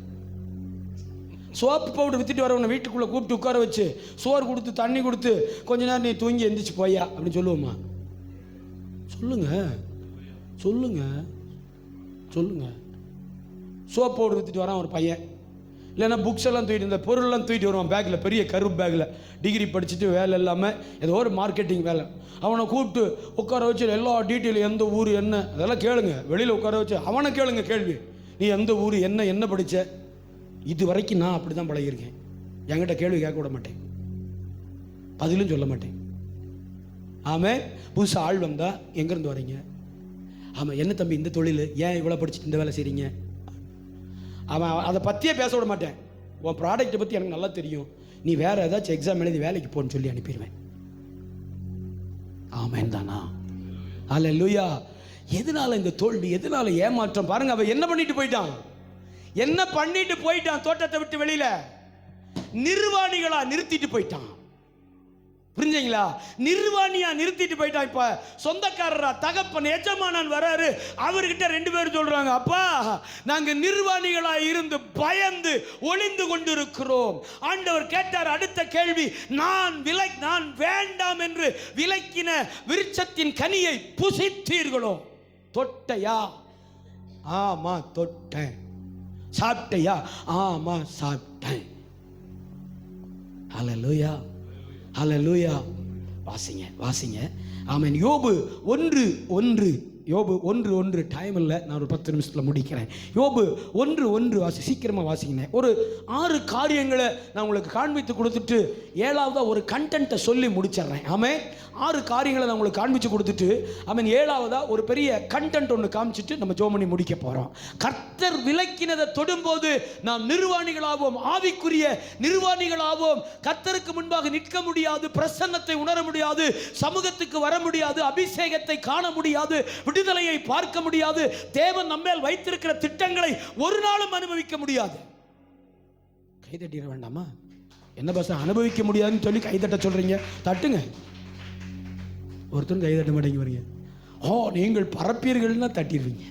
சோப்பு பவுடர் வித்துட்டு வரவனை வீட்டுக்குள்ளே கூப்பிட்டு உட்கார வச்சு சோறு கொடுத்து தண்ணி கொடுத்து கொஞ்ச நேரம் நீ தூங்கி எந்திரிச்சு போயா அப்படின்னு சொல்லுவோம்மா? சொல்லுங்க. சோப்பு பவுடர் வித்துட்டு வரான் ஒரு பையன். இல்லைன்னா புக்ஸ் எல்லாம் தூக்கிட்டு, இந்த பொருள்லாம் தூக்கிட்டு வருவான் பேக்கில், பெரிய கருப்பு பேக்கில். டிகிரி படிச்சுட்டு வேலை இல்லாமல் ஏதோ ஒரு மார்க்கெட்டிங் வேலை. அவனை கூப்பிட்டு உட்கார வச்சு எல்லா டீட்டெயிலும், எந்த ஊர் என்ன அதெல்லாம் கேளுங்க. வெளியில் உட்கார வச்சு அவனை கேளுங்க கேள்வி. நீ எந்த ஊர், என்ன படித்த? இது வரைக்கும் நான் அப்படி தான் பழகியிருக்கேன். என்கிட்ட கேள்வி கேட்க விட மாட்டேன், பதிலும் சொல்ல மாட்டேன். ஆமாம் புதுசாக ஆள் வந்தா எங்கேருந்து வரீங்க? ஆமாம் என்ன தம்பி இந்த தொழில், ஏன் இவ்வளோ படிச்சுட்டு இந்த வேலை செய்கிறீங்க? அவன் அதை பற்றியே பேச விட மாட்டேன். உன் ப்ராடக்ட்டை பற்றி எனக்கு நல்லா தெரியும், நீ வேறு ஏதாச்சும் எக்ஸாம் எழுதி வேலைக்கு போன்னு சொல்லி அனுப்பிடுவேன். ஆமாம் தானா? அல்லேலூயா. எதனால இந்த தோல்வி, எதனால ஏமாற்றம்? பாருங்க, அவன் என்ன பண்ணிட்டு போயிட்டான் தோட்டத்தை விட்டு வெளியில நிர்வாணிகளா நிறுத்திட்டு போயிட்டான். புரிஞ்சுங்களா? நிர்வாணியா நிறுத்திட்டு போயிட்டான். இப்ப சொந்தக்காரரா தகப்பன் எஜமானன் வராரு, அவர்கிட்ட 2 பேரும் சொல்றாங்க, அப்பா நாங்க நிர்வாணிகளா இருந்து பயந்து ஒளிந்து கொண்டிருக்கிறோம். ஆண்டவர் கேட்டார் அடுத்த கேள்வி, நான் வேண்டாம் என்று விலக்கின விருட்சத்தின் கனியை புசித்தீர்களோ? தொட்டையா? ஆமா தொட்டேன். சாப்பிட்டையா? ஆமா சாப்பிட்டேன். ஹல்லேலூயா, ஹல்லேலூயா. வாசிங்க. ஆமென். யோபு 1:1 டைம் இல்லை, நான் ஒரு 10 நிமிஷத்தில் முடிக்கிறேன். யோபு 1:1 சீக்கிரமாக வாசிங்க. ஒரு 6 காரியங்களை நான் உங்களுக்கு காண்பித்து கொடுத்துட்டு 7ஆவதா ஒரு கண்டென்ட்டை சொல்லி முடிச்சிடுறேன். ஆமென். 6 காரியங்களை நான் உங்களுக்கு காண்பிச்சு கொடுத்துட்டு ஆமென் 7ஆவதா ஒரு பெரிய கண்டென்ட் ஒன்று காமிச்சிட்டு நம்ம ஜெபம் பண்ணி முடிக்க போகிறோம். கர்த்தர் விலக்கினதை தொடும்போது நாம் நிர்வாணிகளாவோம், ஆவிக்குரிய நிர்வாணிகளாவோம். கர்த்தருக்கு முன்பாக நிற்க முடியாது, பிரசன்னத்தை உணர முடியாது, சமூகத்துக்கு வர முடியாது, அபிஷேகத்தை காண முடியாது, விடுதலையை பார்க்க முடியாது, தேவன் நம்மேல் வைத்திருக்கிற திட்டங்களை ஒரு நாளும் அனுபவிக்க முடியாது. கைதட்டிட வேண்டாமா? என்ன பஸ் அனுபவிக்க முடியாதுன்னு சொல்லி கைதட்ட சொல்றீங்க? தட்டுங்க. ஒருத்தரும் கைதட்ட மாட்டேங்க வரீங்க. நீங்கள் பரப்பீர்கள்னா தட்டிடுவீங்க.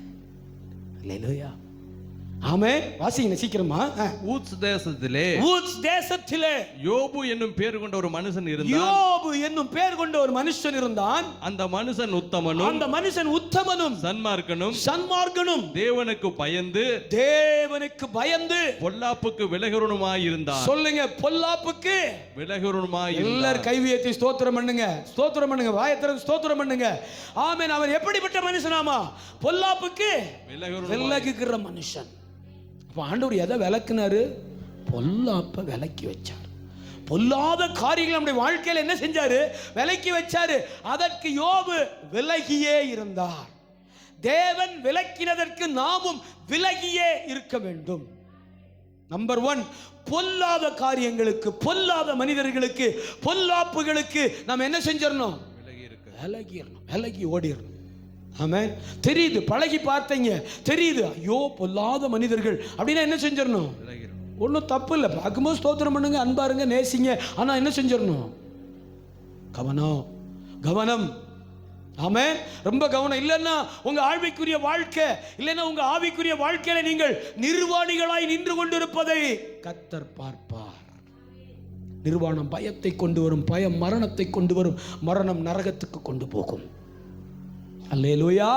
அல்லேலூயா. ஆமே வாசிங்க சீக்கிரமா. ஊத்ஸ் தேசத்திலே யோபு என்னும் பேர் கொண்ட ஒரு மனுஷன் இருந்தான். அந்த மனுஷன் உத்தமனும் சன்மார்க்கனும் தேவனுக்கு பயந்து பொல்லாப்புக்கு விலகுறவனுமாய் இருந்தான். சொல்லுங்க, பொல்லாப்புக்கு விலகுறவனுமாய். எல்லாரும் கைவியத்தை ஸ்தோத்திரம் பண்ணுங்க, வாயத்திறந்து ஸ்தோத்திரம் பண்ணுங்க. ஆமென். அவர் எப்படிப்பட்ட மனுஷனாமா? பொல்லாப்புக்கு விலகுகிற மனுஷன். அப்போ ஆண்டவர் எதை விளக்குனாரு? பொல்லாப்ப விலக்கி வச்சார். பொல்லாத காரியங்கள் நம்முடைய வாழ்க்கையில் என்ன செஞ்சாரு? விலக்கி வச்சாரு. அதற்கு யோபு விலகியே இருந்தார். தேவன் விலக்கினதற்கு நாமும் விலகியே இருக்க வேண்டும். நம்பர் 1, பொல்லாத காரியங்களுக்கு, பொல்லாத மனிதர்களுக்கு, பொல்லாப்புகளுக்கு நாம் என்ன செஞ்சிடணும்? விலகிடணும், விலகி ஓடிடணும். ஆமென். தெரியுது, பழகி பார்த்தீங்க, தெரியுது, ஐயோ பொல்லாத மனிதர்கள் அப்படின்னா என்ன செஞ்சிடணும்? ஒன்றும் தப்பு இல்லை, பார்க்கும்போது ஸ்தோத்திரம் பண்ணுங்க, அன்பாருங்க, நேசிங்க. ஆனால் என்ன செஞ்சிடணும்? கவனம், கவனம். ஆமென். ரொம்ப கவனம். இல்லைன்னா உங்க ஆவிக்குரிய வாழ்க்கை, இல்லைன்னா உங்க ஆவிக்குரிய வாழ்க்கையில நீங்கள் நிர்வாணிகளாய் நின்று கொண்டிருப்பதை கர்த்தர் பார்ப்பார். நிர்வாணம் பயத்தை கொண்டு வரும், பயம் மரணத்தை கொண்டு வரும், மரணம் நரகத்துக்கு கொண்டு போகும். அல்லேலூயா.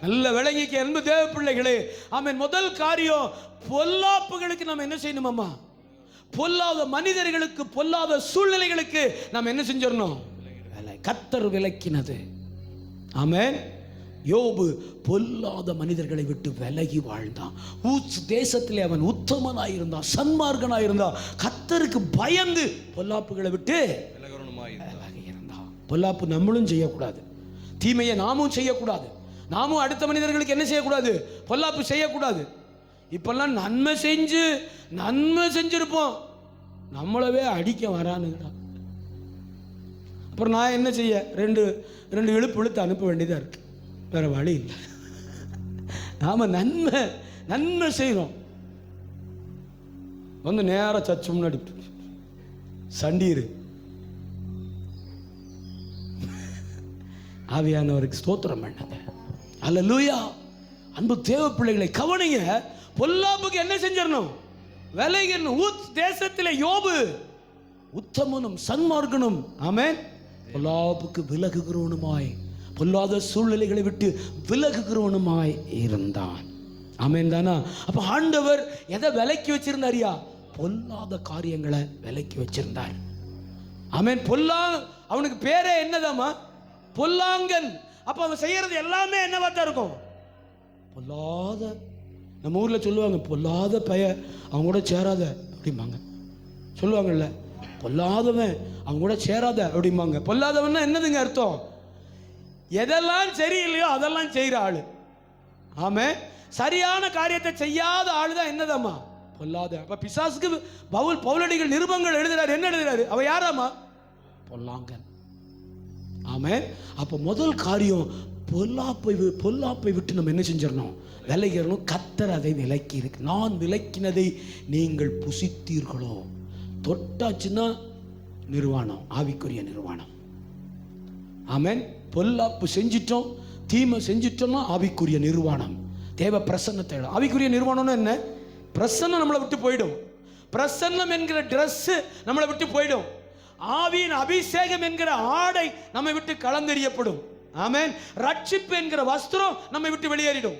நல்ல விளங்கிக்க அன்பு தேவ பிள்ளைகளே. ஆமென். முதல் காரியம், பொல்லாப்புகளுக்கு நாம் என்ன செய்யணுமாமா? பொல்லாத மனிதர்களுக்கு, பொல்லாத சூழ்நிலைகளுக்கு நாம் என்ன செஞ்சிடணும்? கர்த்தர் விலக்கினது. ஆமென். யோபு பொல்லாத மனிதர்களை விட்டு விலகி வாழ்ந்தான். ஊச் தேசத்திலே அவன் உத்தமனாயிருந்தான், சன்மார்க்கனாயிருந்தான், கர்த்தருக்கு பயந்து பொல்லாப்புகளை விட்டு விலகி இருந்தான். பொல்லாப்பு நம்மளும் செய்யக்கூடாது, தீமையை நாமும் செய்யக்கூடாது. நாமும் அடுத்த மனிதர்களுக்கு என்ன செய்யக்கூடாது? பொல்லாப்பு செய்யக்கூடாது. இப்பெல்லாம் நன்மை செஞ்சிருப்போம், நம்மளவே அடிக்க வரானுங்கடா. அப்புறம் நான் என்ன செய்ய? ரெண்டு இழுத்து அனுப்ப வேண்டியதாக இருக்கு, வேற வழி இல்லை. நாம நன்மை செய்யறோம், வந்து நேரம் சச்சு முன்னாடி சண்டீரு. ஆவியானவருக்கு ஸ்தோத்திரம் பண்ணுங்க. அல்லேலூயா. அன்பு தேவ பிள்ளைகளை கவனிங்க. பொல்லாப்புக்கு என்ன செஞ்சிடணும்? விலகிடணும். ஊத் தேசத்திலே யோபு உத்தமனும் சன்மார்க்கனும், ஆமென், பொல்லாப்புக்கு விலகுகிறவனுமாய், பொல்லாத சூழ்நிலைகளை விட்டு விலகுகிறவனுமாய் இருந்தான். ஆமென் தானா? அப்ப ஆண்டவர் எதை விலக்கி வச்சிருந்தாரியா? பொல்லாத காரியங்களை விலக்கி வச்சிருந்தார். ஆமென். அவனுக்கு பேரே என்னதாமா? பொல்லாங்கன். அப்ப அவன் செய்யறது எல்லாமே என்னவா தான் இருக்கும்? பொல்லாத. நம்ம ஊர்ல சொல்லுவாங்க, பொல்லாத பைய அவங்க கூட சேராத அப்படிம்பாங்க. சொல்லுவாங்கல்ல, பொல்லாதவன் அவங்க கூட சேராத அப்படிம்பாங்க. பொல்லாதவன்னா என்னதுங்க அர்த்தம்? எதெல்லாம் சரியில்லையோ அதெல்லாம் செய்யற ஆளு. ஆமே. சரியான காரியத்தை செய்யாத ஆளு தான் என்னதாமா? பொல்லாத. அப்ப பிசாசுக்கு பவுலடிகள் நிருபங்கள் எழுதுறாரு. என்ன எழுதுறாரு? அவ யாராமா? பொல்லாங்கன். ஆமே. அப்ப முதல் காரியம், பொல்லாப்பை விட்டு நம்ம என்ன செஞ்சிடணும்? விலகிடணும். கர்த்தர் அதை விலக்கி இருக்கு. நான் விலக்கினதை நீங்கள் புசித்தீர்களோ. தொட்டாச்சுன்னா நிர்வாணம், ஆவிக்குரிய நிர்வாணம். ஆமென். பொல்லாப்பு செஞ்சிட்டோம், தீமை செஞ்சிட்டோம்னா ஆவிக்குரிய நிர்வாணம். தேவ பிரசன்னத்தை. ஆவிக்குரிய நிர்வாணம்னா என்ன? பிரசன்னம் நம்மளை விட்டு போயிடும். பிரசன்னம் என்கிற ட்ரெஸ் நம்மளை விட்டு போயிடும். ஆவியின் அபிஷேகம் என்கிற ஆடை நம்மை விட்டு கலந்தெறியப்படும். ஆமென். ரட்சிப்பு என்கிற வஸ்திரம் நம்மை விட்டு வெளியேறிடும்.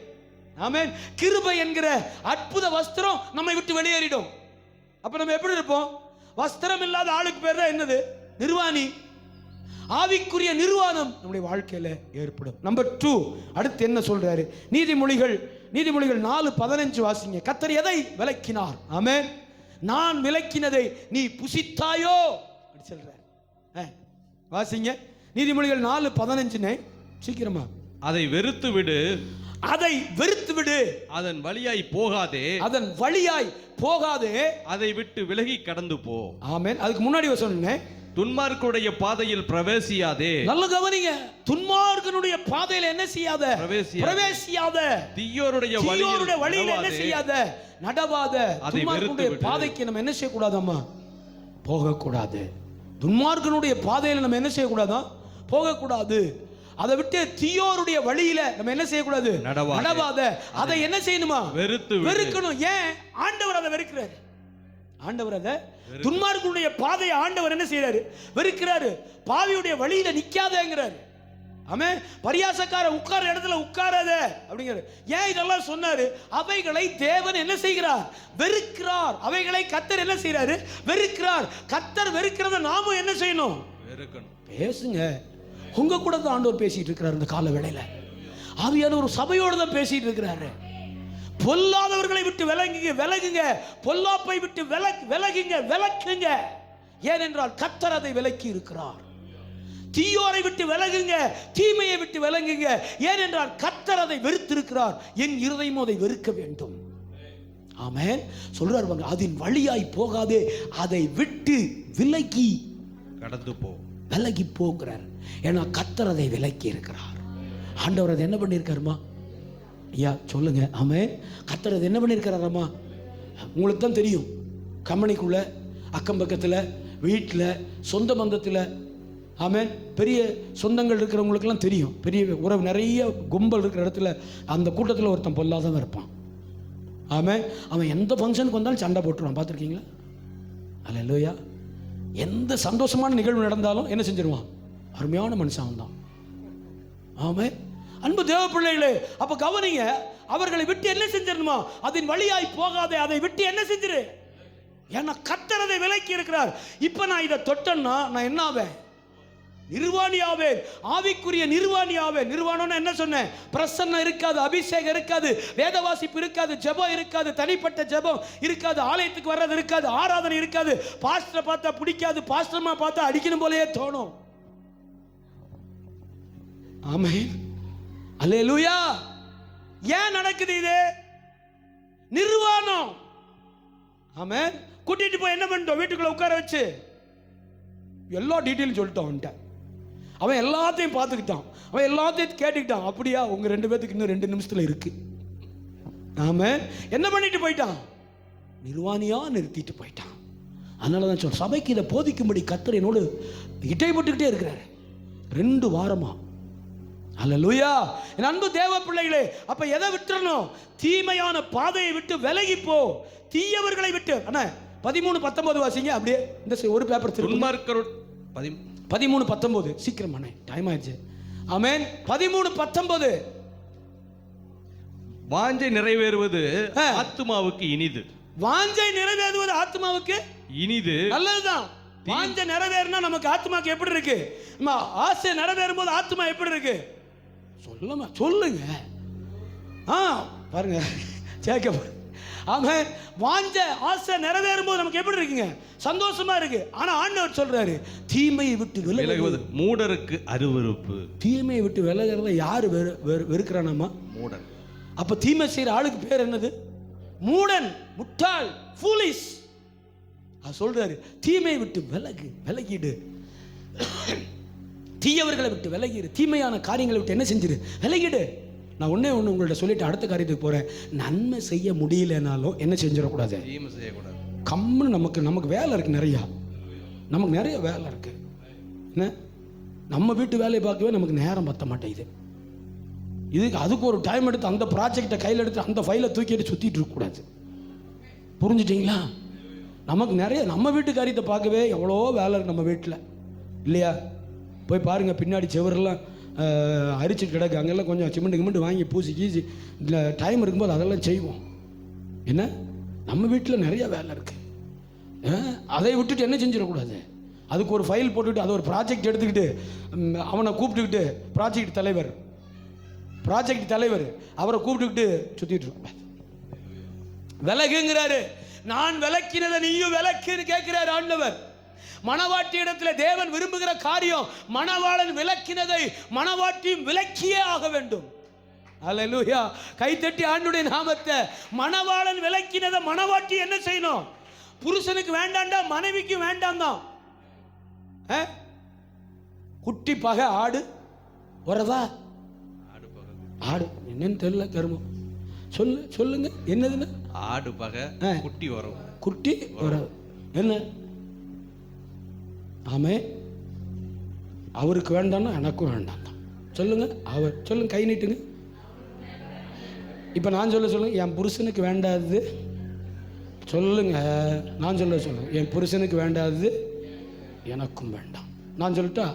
ஆமென். கிருபை என்கிற அற்புத வஸ்திரம் நம்மை விட்டு வெளியேறிடும். அப்ப நம்ம எப்படி இருப்போம்? வஸ்திரம் இல்லாத ஆளுக்கு பேர் தான் என்னது? நிர்வாணி. ஆவிக்குரிய நிர்வாணம் நம்முடைய வாழ்க்கையில ஏற்படும். நம்பர் 2, அடுத்து என்ன சொல்றாரு? நீதிமொழிகள் 4:15 வாசிங்க. கர்த்தர் எதை விலக்கினார்? ஆமென். நான் விலக்கினதை நீ புசித்தாயோ அப்படி சொல்றார். வாசிங்க நீதிமொழிகள் 4:15. சீக்கிரமா. அதை வெறுத்து விடு, அதன் வழியாய் போகாதே, அதை விட்டு விலகி கடந்து போ. ஆமென். அதுக்கு முன்னாடி சொன்னேன், துன்மார்க்கனுடைய பாதையில் பிரவேசியாதே. நல்ல கவனிங்க. துன்மார்க்கனுடைய பாதையில என்ன செய்யாத? பிரவேசியாத. தீயோருடைய வழியில என்ன செய்யாத? நடவாத. துன்மார்க்கனுடைய பாதைக்கு நம்ம என்ன செய்யக்கூடாதம்மா? போகக்கூடாது. துன்மார்க்கனுடைய பாதையில நம்ம என்ன செய்யக்கூடாதா? போகக்கூடாது. அதை விட்டு தீயோருடைய வழியில நம்ம என்ன செய்யக்கூடாது? நடவாத. அதை என்ன செய்யணுமா? வெறுக்கணும். ஏன்? ஆண்டவர் அதை வெறுக்கிறார். ஆண்டவர் அதை, துன்மார்க்கனுடைய பாதையை ஆண்டவர் என்ன செய்யறாரு? வெறுக்கிறாரு. பாவியுடைய வழியில நிக்காதேங்கிறாரு. ஆமென். பரியாசக்கார உட்கார இடத்துல உட்காராத அப்படிங்கிறாரு. ஏன் இதெல்லாம் சொன்னாரு? அவைகளை தேவன் என்ன செய்கிறார்? வெறுக்கிறார். அவைகளை கர்த்தர் என்ன செய்யறாரு? வெறுக்கிறார். கர்த்தர் வெறுக்கிறத நாமும் என்ன செய்யணும்? வெறுக்கணும். பேசுங்க. உங்க கூட தான் ஆண்டவர் பேசிட்டு இருக்கிறார். இந்த கால வேளையில ஆவியான ஒரு சபையோடு தான் பேசிட்டு இருக்கிறாரு. பொல்லாதவர்களை விட்டு விலகுங்க, பொல்லாப்பை விட்டு விலக்குங்க. ஏனென்றால் கர்த்தர் அதை விலக்கி இருக்கிறார். தீயோரை விட்டு விலகுங்க, தீமையை விட்டு விலகுங்க. ஏனென்றால் கர்த்தர் அதை வெறுத்திருக்கிறார். என் இருதயமும் அதை வெறுக்க வேண்டும். ஆமென். சொல்றாரு, அதன் வழியாய் போகாதே, அதை விட்டு விலகி கடந்து போ. விலகி போகிறார். ஏன்னா கர்த்தர் அதை விலக்கி இருக்கிறார். ஆண்டவர் அதை என்ன பண்ணியிருக்காருமா? ஐயா சொல்லுங்க. ஆமென். கர்த்தர் அதை என்ன பண்ணியிருக்கிறாரம்மா? உங்களுக்கு தான் தெரியும். கம்பெனிக்குள்ள, அக்கம் பக்கத்தில், வீட்டில், சொந்த பந்தத்தில், ஆமென், பெரிய சொந்தங்கள் இருக்கிறவங்களுக்கெல்லாம் தெரியும். பெரிய உறவு, நிறைய கும்பல் இருக்கிற இடத்துல அந்த கூட்டத்தில் ஒருத்தன் பொல்லாதவன் இருப்பான். ஆமென். அவன் எந்த ஃபங்க்ஷனுக்கு வந்தாலும் சண்டை போட்டுருவான். பார்த்துருக்கீங்களா? அல்லேலூயா. எந்த சந்தோஷமான நிகழ்வு நடந்தாலும் என்ன செஞ்சிருவான்? அருமையான மனுஷன் அவன் தான். ஆமென். அன்பு தேவ பிள்ளைகளே, அப்ப கவனிங்க, அவர்களை விட்டு என்ன செஞ்சிடணுமா? அதன் வழியாய் போகாதே, அதை விட்டு என்ன செஞ்சிரு. ஏன்னா கர்த்தர் அதை விலக்கி இருக்கிறார். இப்ப நான் இதை தொட்டேன்னா நான் என்ன ஆவேன்? நிர்வாணியாவேன், ஆவிக்குரிய நிர்வாணியாவேன். நிர்வாணம்னு என்ன சொன்னேன்? பிரசன்னம் இருக்காது, அபிஷேகம் இருக்காது, வேத வாசிப்பு இருக்காது, ஜெபம் இருக்காது, தனிப்பட்ட ஜெபம் இருக்காது, ஆலயத்துக்கு வர்றது இருக்காது, ஆராதனை இருக்காது, பாஸ்டரை பார்த்தா பிடிக்காது, பாஸ்டர்மா பார்த்தா அடிக்கணும் போலயே தோணும். ஆமென். அல்லேலூயா. ஏன் நடக்குது இது? நிர்வாணம். ஆமென். கூட்டிட்டு போய் என்ன பண்ணிட்டோம்? வீட்டுக்குள்ள உட்கார வச்சு எல்லா டீட்டெயிலும் சொல்லிட்டோம். அவன்கிட்ட அவன் எல்லாத்தையும் பார்த்துக்கிட்டான், அவன் எல்லாத்தையும் கேட்டுக்கிட்டான். அப்படியா? உங்க 2 பேத்துக்கு இன்னும் 2 நிமிஷத்துல இருக்கு. ஆமென். என்ன பண்ணிட்டு போயிட்டான்? நிர்வாணியா நிறுத்திட்டு போயிட்டான். அதனால தான் சொல்ல, சபைக்கு இதை போதிக்கும்படி கர்த்தர் என்னோடு இடைப்பட்டுக்கிட்டே இருக்கிறாரு 2 வாரமா. அல்லேலூயா. என் அன்பு தேவ பிள்ளைகளே, அப்ப எதை விட்டுறணும்? தீமையான பாதையை விட்டு விலகி போ, தீயவர்களை விட்டு. அண்ணா 13:19 வாசிங்க. அப்படியே இந்த ஒரு பேப்பர் 13:19 சீக்கிரம் அண்ணே, டைம் ஆயிடுச்சு. ஆமென். 13:19. வாஞ்சை நிறைவேறுவது ஆத்துமாவுக்கு இனிது. வாஞ்சை நிறைவேறுவது ஆத்மாவுக்கு இனிது. நல்லதுதான். வாஞ்சை நிறைவேறினா நமக்கு ஆத்மாக்கு எப்படி இருக்கு? ஆசை நிறைவேறும் போது ஆத்மா எப்படி இருக்கு? சொல்லுங்க. பாருங்க ஜேக்கப். ஆமென். வாஞ்ச ஆசை நிறைவேறும் போது நமக்கு எப்படி இருக்குங்க? சந்தோஷமா இருக்கு. ஆனா ஆண்டவர் சொல்றாரு, தீமையை விட்டு விலகுவது மூடருக்கு அருவருப்பு. தீமையை விட்டு விலகிறத யாரு வெறுக்கிறானாமா? மூடன். அப்ப தீமை செய்யற ஆளுக்கு பேர் என்னது? மூடன், முட்டாள், ஃபூலிஷ். சொல்றாரு, தீமையை விட்டு விலகிடு, தீயவர்களை விட்டு விலகிடு, தீமையான காரியங்களை விட்டு என்ன செஞ்சிரு? விலகிடு. நான் ஒண்ணே ஒன்று உங்கள்ட்ட சொல்லிட்டு அடுத்த காரியத்துக்கு போறேன். நன்மை செய்ய முடியலனாலும் என்ன செஞ்சிடக்கூடாது? தீமை செய்யக்கூடாது. கம்முன்னு நமக்கு வேலை இருக்கு, நமக்கு நிறைய வேலை இருக்கு. என்ன, நம்ம வீட்டு வேலையை பார்க்கவே நமக்கு நேரம் பத்த மாட்டேங்குது. அதுக்கு ஒரு டைம் எடுத்து அந்த ப்ராஜெக்டை கையில் எடுத்து அந்த ஃபைலை தூக்கிட்டு சுத்திட்டு இருக்கக்கூடாது. புரிஞ்சுட்டீங்களா? நமக்கு நிறைய நம்ம வீட்டு காரியத்தை பார்க்கவே எவ்வளோ வேலை இருக்கு நம்ம வீட்டில், இல்லையா? போய் பாருங்கள், பின்னாடி செவரெல்லாம் அரிச்சிட்டு கிடக்கு, அங்கெல்லாம் கொஞ்சம் சிமெண்ட் வாங்கி பூசி கீசி இல்லை டைம் இருக்கும்போது அதெல்லாம் செய்வோம். என்ன, நம்ம வீட்டில் நிறைய வேலை இருக்குது. அதை விட்டுட்டு என்ன செஞ்சிடக்கூடாது? அதுக்கு ஒரு ஃபைல் போட்டுக்கிட்டு அதை ஒரு ப்ராஜெக்ட் எடுத்துக்கிட்டு அவனை கூப்பிட்டுக்கிட்டு ப்ராஜெக்ட் தலைவர் அவரை கூப்பிட்டுக்கிட்டு சுற்றிட்டு இருக்கோம். விலகுங்கிறாரு. நான் விலக்கினதை நீயும் விலக்குன்னு கேட்கிறார் ஆண்டவர். மணவாட்டி இடத்துல தேவன் விரும்புகிற காரியம், மணவாளன் விலக்கினதை மணவாட்டியும் விலக்கியே ஆக வேண்டும். அல்லேலூயா. கைத்தட்டி ஆண்டுடைய நாமத்தை. மணவாளன் விலக்கினதை மணவாட்டி என்ன செய்யணும்? புருஷனுக்கு வேண்டாண்டா, மனைவிக்கு வேண்டாம் தான். குட்டி பகை ஆடு வரதா? ஆடு என்னன்னு தெரியல, கருமம். சொல்லுங்க என்னதுன்னு? ஆடு பகை, குட்டி வரும். குட்டி வரும் என்ன? ஆமே, அவருக்கு வேண்டாம்னா எனக்கும் வேண்டாம் தான். சொல்லுங்க, அவர் சொல்லுங்க, கை நீட்டுங்க. இப்போ நான் சொல்லுங்க, என் புருஷனுக்கு வேண்டாதது சொல்லுங்க. நான் சொல்லுங்க, என் புருஷனுக்கு வேண்டாதது எனக்கும் வேண்டாம். நான் சொல்லிட்டா,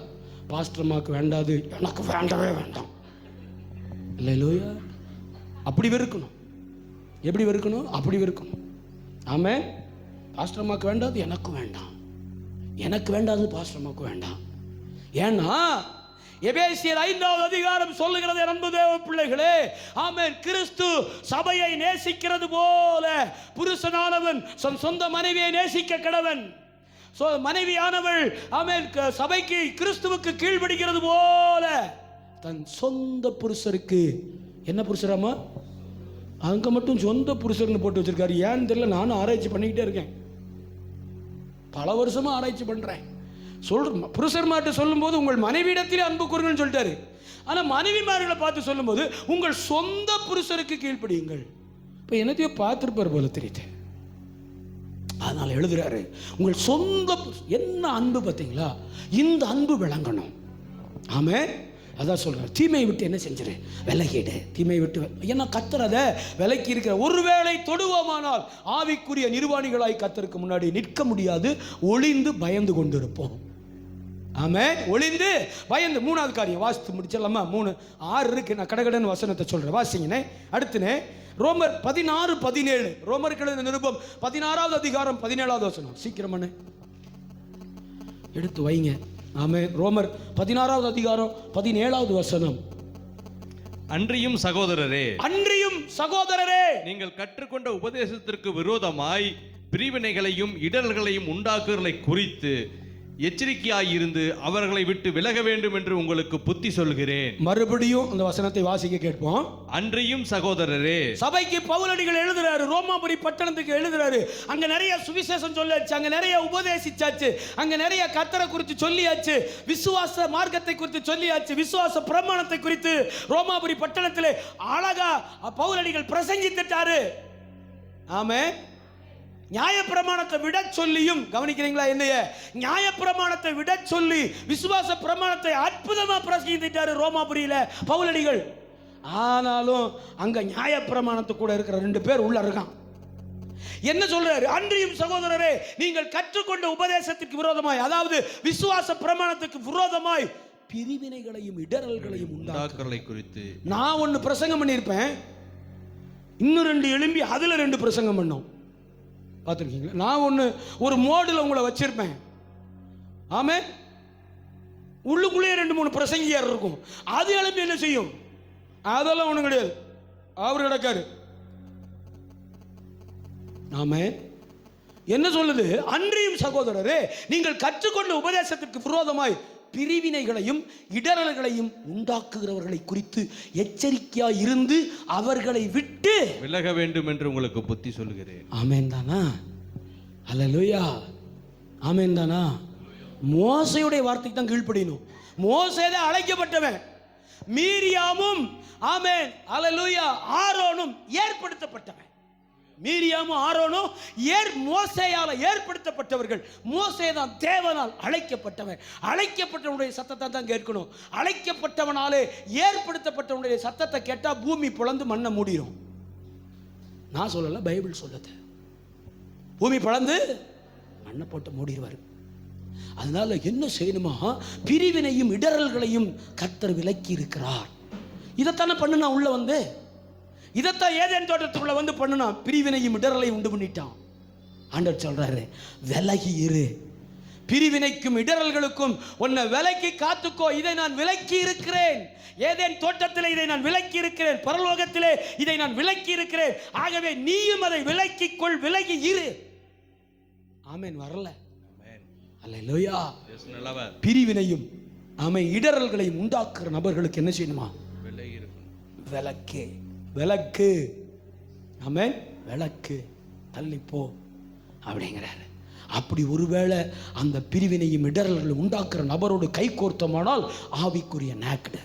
பாஸ்டர்மாக்கு வேண்டாது எனக்கு வேண்டவே வேண்டாம். இல்லையா? அப்படி வெறுக்கணும். எப்படி வெறுக்கணும்? அப்படி வெறுக்கணும். ஆமே, பாஸ்டர்மாக்கு வேண்டாது எனக்கும் வேண்டாம், எனக்கு வேண்டாது பாஸ்டர்மாக்கு வேண்டாம். ஏன்னா எபேசியர் 5வது அதிகாரம் சொல்லுகிறது, அன்பு தேவ பிள்ளைகளே, ஆமென், கிறிஸ்து சபையை நேசிக்கிறது போல புருஷனானவன் சொந்த மனைவியை நேசிக்க கடவன். மனைவியானவள் ஆமென் சபைக்கு கிறிஸ்துவுக்கு கீழ்ப்படிகிறது போல தன் சொந்த புருஷருக்கு. என்ன புருஷராமா? அங்க மட்டும் சொந்த புருஷர்னு போட்டு வச்சிருக்காரு. ஏன்னு தெரியல, நானும் ஆராய்ச்சி பண்ணிக்கிட்டே இருக்கேன். பல வருஷமா ஆராய்ச்சி பண்றேன். புருஷர் மாட்ட சொல்லும் போது உங்கள் மனைவியிடத்திலே அன்பு கூறுங்கன்னு சொல்லிட்டாரு. ஆனா மனைவிமார்களை பார்த்து சொல்லும் போது உங்கள் சொந்த புருஷருக்கு கீழ்ப்படியுங்கள். இப்ப என்னத்தையோ பார்த்திருப்பார் போல தெரியுது. அதனால எழுதுறாரு, உங்கள் சொந்த என்ன அன்பு பார்த்தீங்களா? இந்த அன்பு விளங்கணும். ஆமே, அதான் சொல்றாரு, தீமையை விட்டு என்ன செஞ்சிரு, விலகிடு. தீமையை விட்டு என்ன கத்துறத விலக்கி இருக்கிற. ஒருவேளை தொடுவோமானால் ஆவிக்குரிய நிர்வாணிகளாய் கத்தருக்கு முன்னாடி நிற்க முடியாது, ஒளிந்து பயந்து கொண்டிருப்போம். ஆமே, ஒளிந்து பயந்து. 3வது காரியம் வாசித்து முடிச்சிடலாமா? 3:6 இருக்கு. நான் கடகடன்னு வசனத்தை சொல்றேன், வாசிங்கண்ணே. அடுத்துனே ரோமர் 16:17. ரோமருக்கு எழுதின நிருபம் 16வது அதிகாரம் 17வது வசனம். சீக்கிரமானே எடுத்து வைங்க. ஆமே, ரோமர் 16வது அதிகாரம் 17வது வசனம். அன்றியும் சகோதரரே, நீங்கள் கற்றுக்கொண்ட உபதேசத்திற்கு விரோதமாய் பிரிவினைகளையும் இடர்களையும் உண்டாக்குதலை குறித்து எச்சரிக்கையாயிருந்து அவர்களை விட்டு விலக வேண்டும் என்று உங்களுக்கு புத்தி சொல்கிறேன். மறுபடியும் அந்த வசனத்தை வாசிக்க கேட்போம். அன்றியும் சகோதரரே, சபைக்கு பவுலடிகள் எழுதுறாரு, ரோமாபுரி பட்டணத்துக்கு எழுதுறாரு. அங்க நிறைய சுவிசேஷம் சொல்லாச்சு, அங்க நிறைய உபதேசிச்சாச்சு, அங்க நிறைய கர்த்தரை குறித்து சொல்லியாச்சு, விசுவாச மார்க்கத்தை குறித்து சொல்லியாச்சு, விசுவாச பிரமாணத்தை குறித்து ரோமாபுரி பட்டணத்திலே அழகா பவுலடிகள் பிரசங்கித்தாரு. ஆமே, நியாயப்பிரமாணத்தை விட சொல்லியும், கவனிக்கிறீங்களா என்னைய, நியாயப்பிரமாணத்தை விட சொல்லி விசுவாச பிரமாணத்தை அற்புதமா பிரசங்கிட்டாரு ரோமாபுரியில பவுலடிகள். ஆனாலும் அங்க நியாயப்பிரமாணத்து கூட இருக்கிற 2 பேர் உள்ள இருக்கான். என்ன சொல்றாரு? அன்றியும் சகோதரரே, நீங்கள் கற்றுக்கொண்ட உபதேசத்துக்கு விரோதமாய், அதாவது விசுவாச பிரமாணத்துக்கு விரோதமாய் பிரிவினைகளையும் இடரல்களையும் உண்டாக்குதலை குறித்து நான் 1 பிரசங்கம் பண்ணியிருப்பேன், இன்னும் 2 எழும்பி அதுல 2 பிரசங்கம் பண்ணோம். பார்த்துருக்கீங்களா? நான் ஒரு மோடில் உங்களை வச்சிருப்பேன். ஆமே, உள்ளுக்குள்ளேயே 2-3 பிரசங்கியார் இருக்கும். அது எழுப்பி என்ன செய்யும்? அதெல்லாம் ஒன்றும் கிடையாது, அவர் கிடக்காரு. ஆமே, என்ன சொல்லுது? அன்றியும் சகோதரரே, நீங்கள் கற்றுக்கொண்ட உபதேசத்திற்கு விரோதமாய் பிரிவினைகளையும் இடரல்களையும் உண்டாக்குகிறவர்களை குறித்து எச்சரிக்கையா இருந்து அவர்களை விட்டு விலக வேண்டும் என்று உங்களுக்கு புத்தி சொல்கிறேன். ஆமென் தானா? அல்லேலூயா, ஆமென் தானா? மோசேயுடைய வார்த்தைக்கு தான் கீழ்ப்படியணும். மோசே தான் அழைக்கப்பட்டவன். மீரியாமும் ஆமென் அல்லேலூயா ஆரோனும் ஏற்படுத்தப்பட்டவன். மீரியாமும் ஆரோனும் மோசேயால ஏற்படுத்தப்பட்டவர்கள். மோசே தான் தேவனால் அழைக்கப்பட்டவன். அழைக்கப்பட்டவனுடைய சத்தத்தை தான் கேட்கணும். அழைக்கப்பட்டவனாலே ஏற்படுத்தப்பட்டவனுடைய சத்தத்தை கேட்டா பூமி பிளந்து மண்ணை மூடிடும். நான் சொல்லல, பைபிள் சொல்லுது. பூமி பிளந்து மண்ணை போட்டு மூடிடுவார். அதனால என்ன செய்யணுமா? பிரிவினையும் இடரல்களையும் கர்த்தர் விலக்கி இருக்கிறார். இதைத்தானே பண்ணுனா உள்ள வந்து, இதைத்தான் ஏதேன் தோட்டத்துக்குள்ள வந்து பண்ணுனா, பிரிவினையும் இடரலையும் உண்டு பண்ணிட்டான். ஆண்டவர் சொல்றாரு, விலகி இரு. பிரிவினைக்கும் இடரல்களுக்கும் உன்னை விலக்கி காத்துக்கோ. இதை நான் விலக்கி இருக்கிறேன். ஏதேன் தோட்டத்திலே இதை நான் விலக்கி இருக்கிறேன், பரலோகத்திலே இதை நான் விலக்கி இருக்கிறேன். ஆகவே நீயும் அதை விலக்கிக் கொள், விலகி இரு. ஆமென். வரல அல்லேலூயா. பிரிவினையும் ஆமென் இடரல்களையும் உண்டாக்குற நபர்களுக்கு என்ன செய்யணுமா? விலக்கு, விளக்கு. ஆமென், விளக்கு, தள்ளிப்போ அப்படிங்கிறாரு. அப்படி ஒருவேளை அந்த பிரிவினையும் இடரல்கள் உண்டாக்குற நபரோடு கை கோர்த்தமானால் ஆவிக்குரிய நாக்குடு,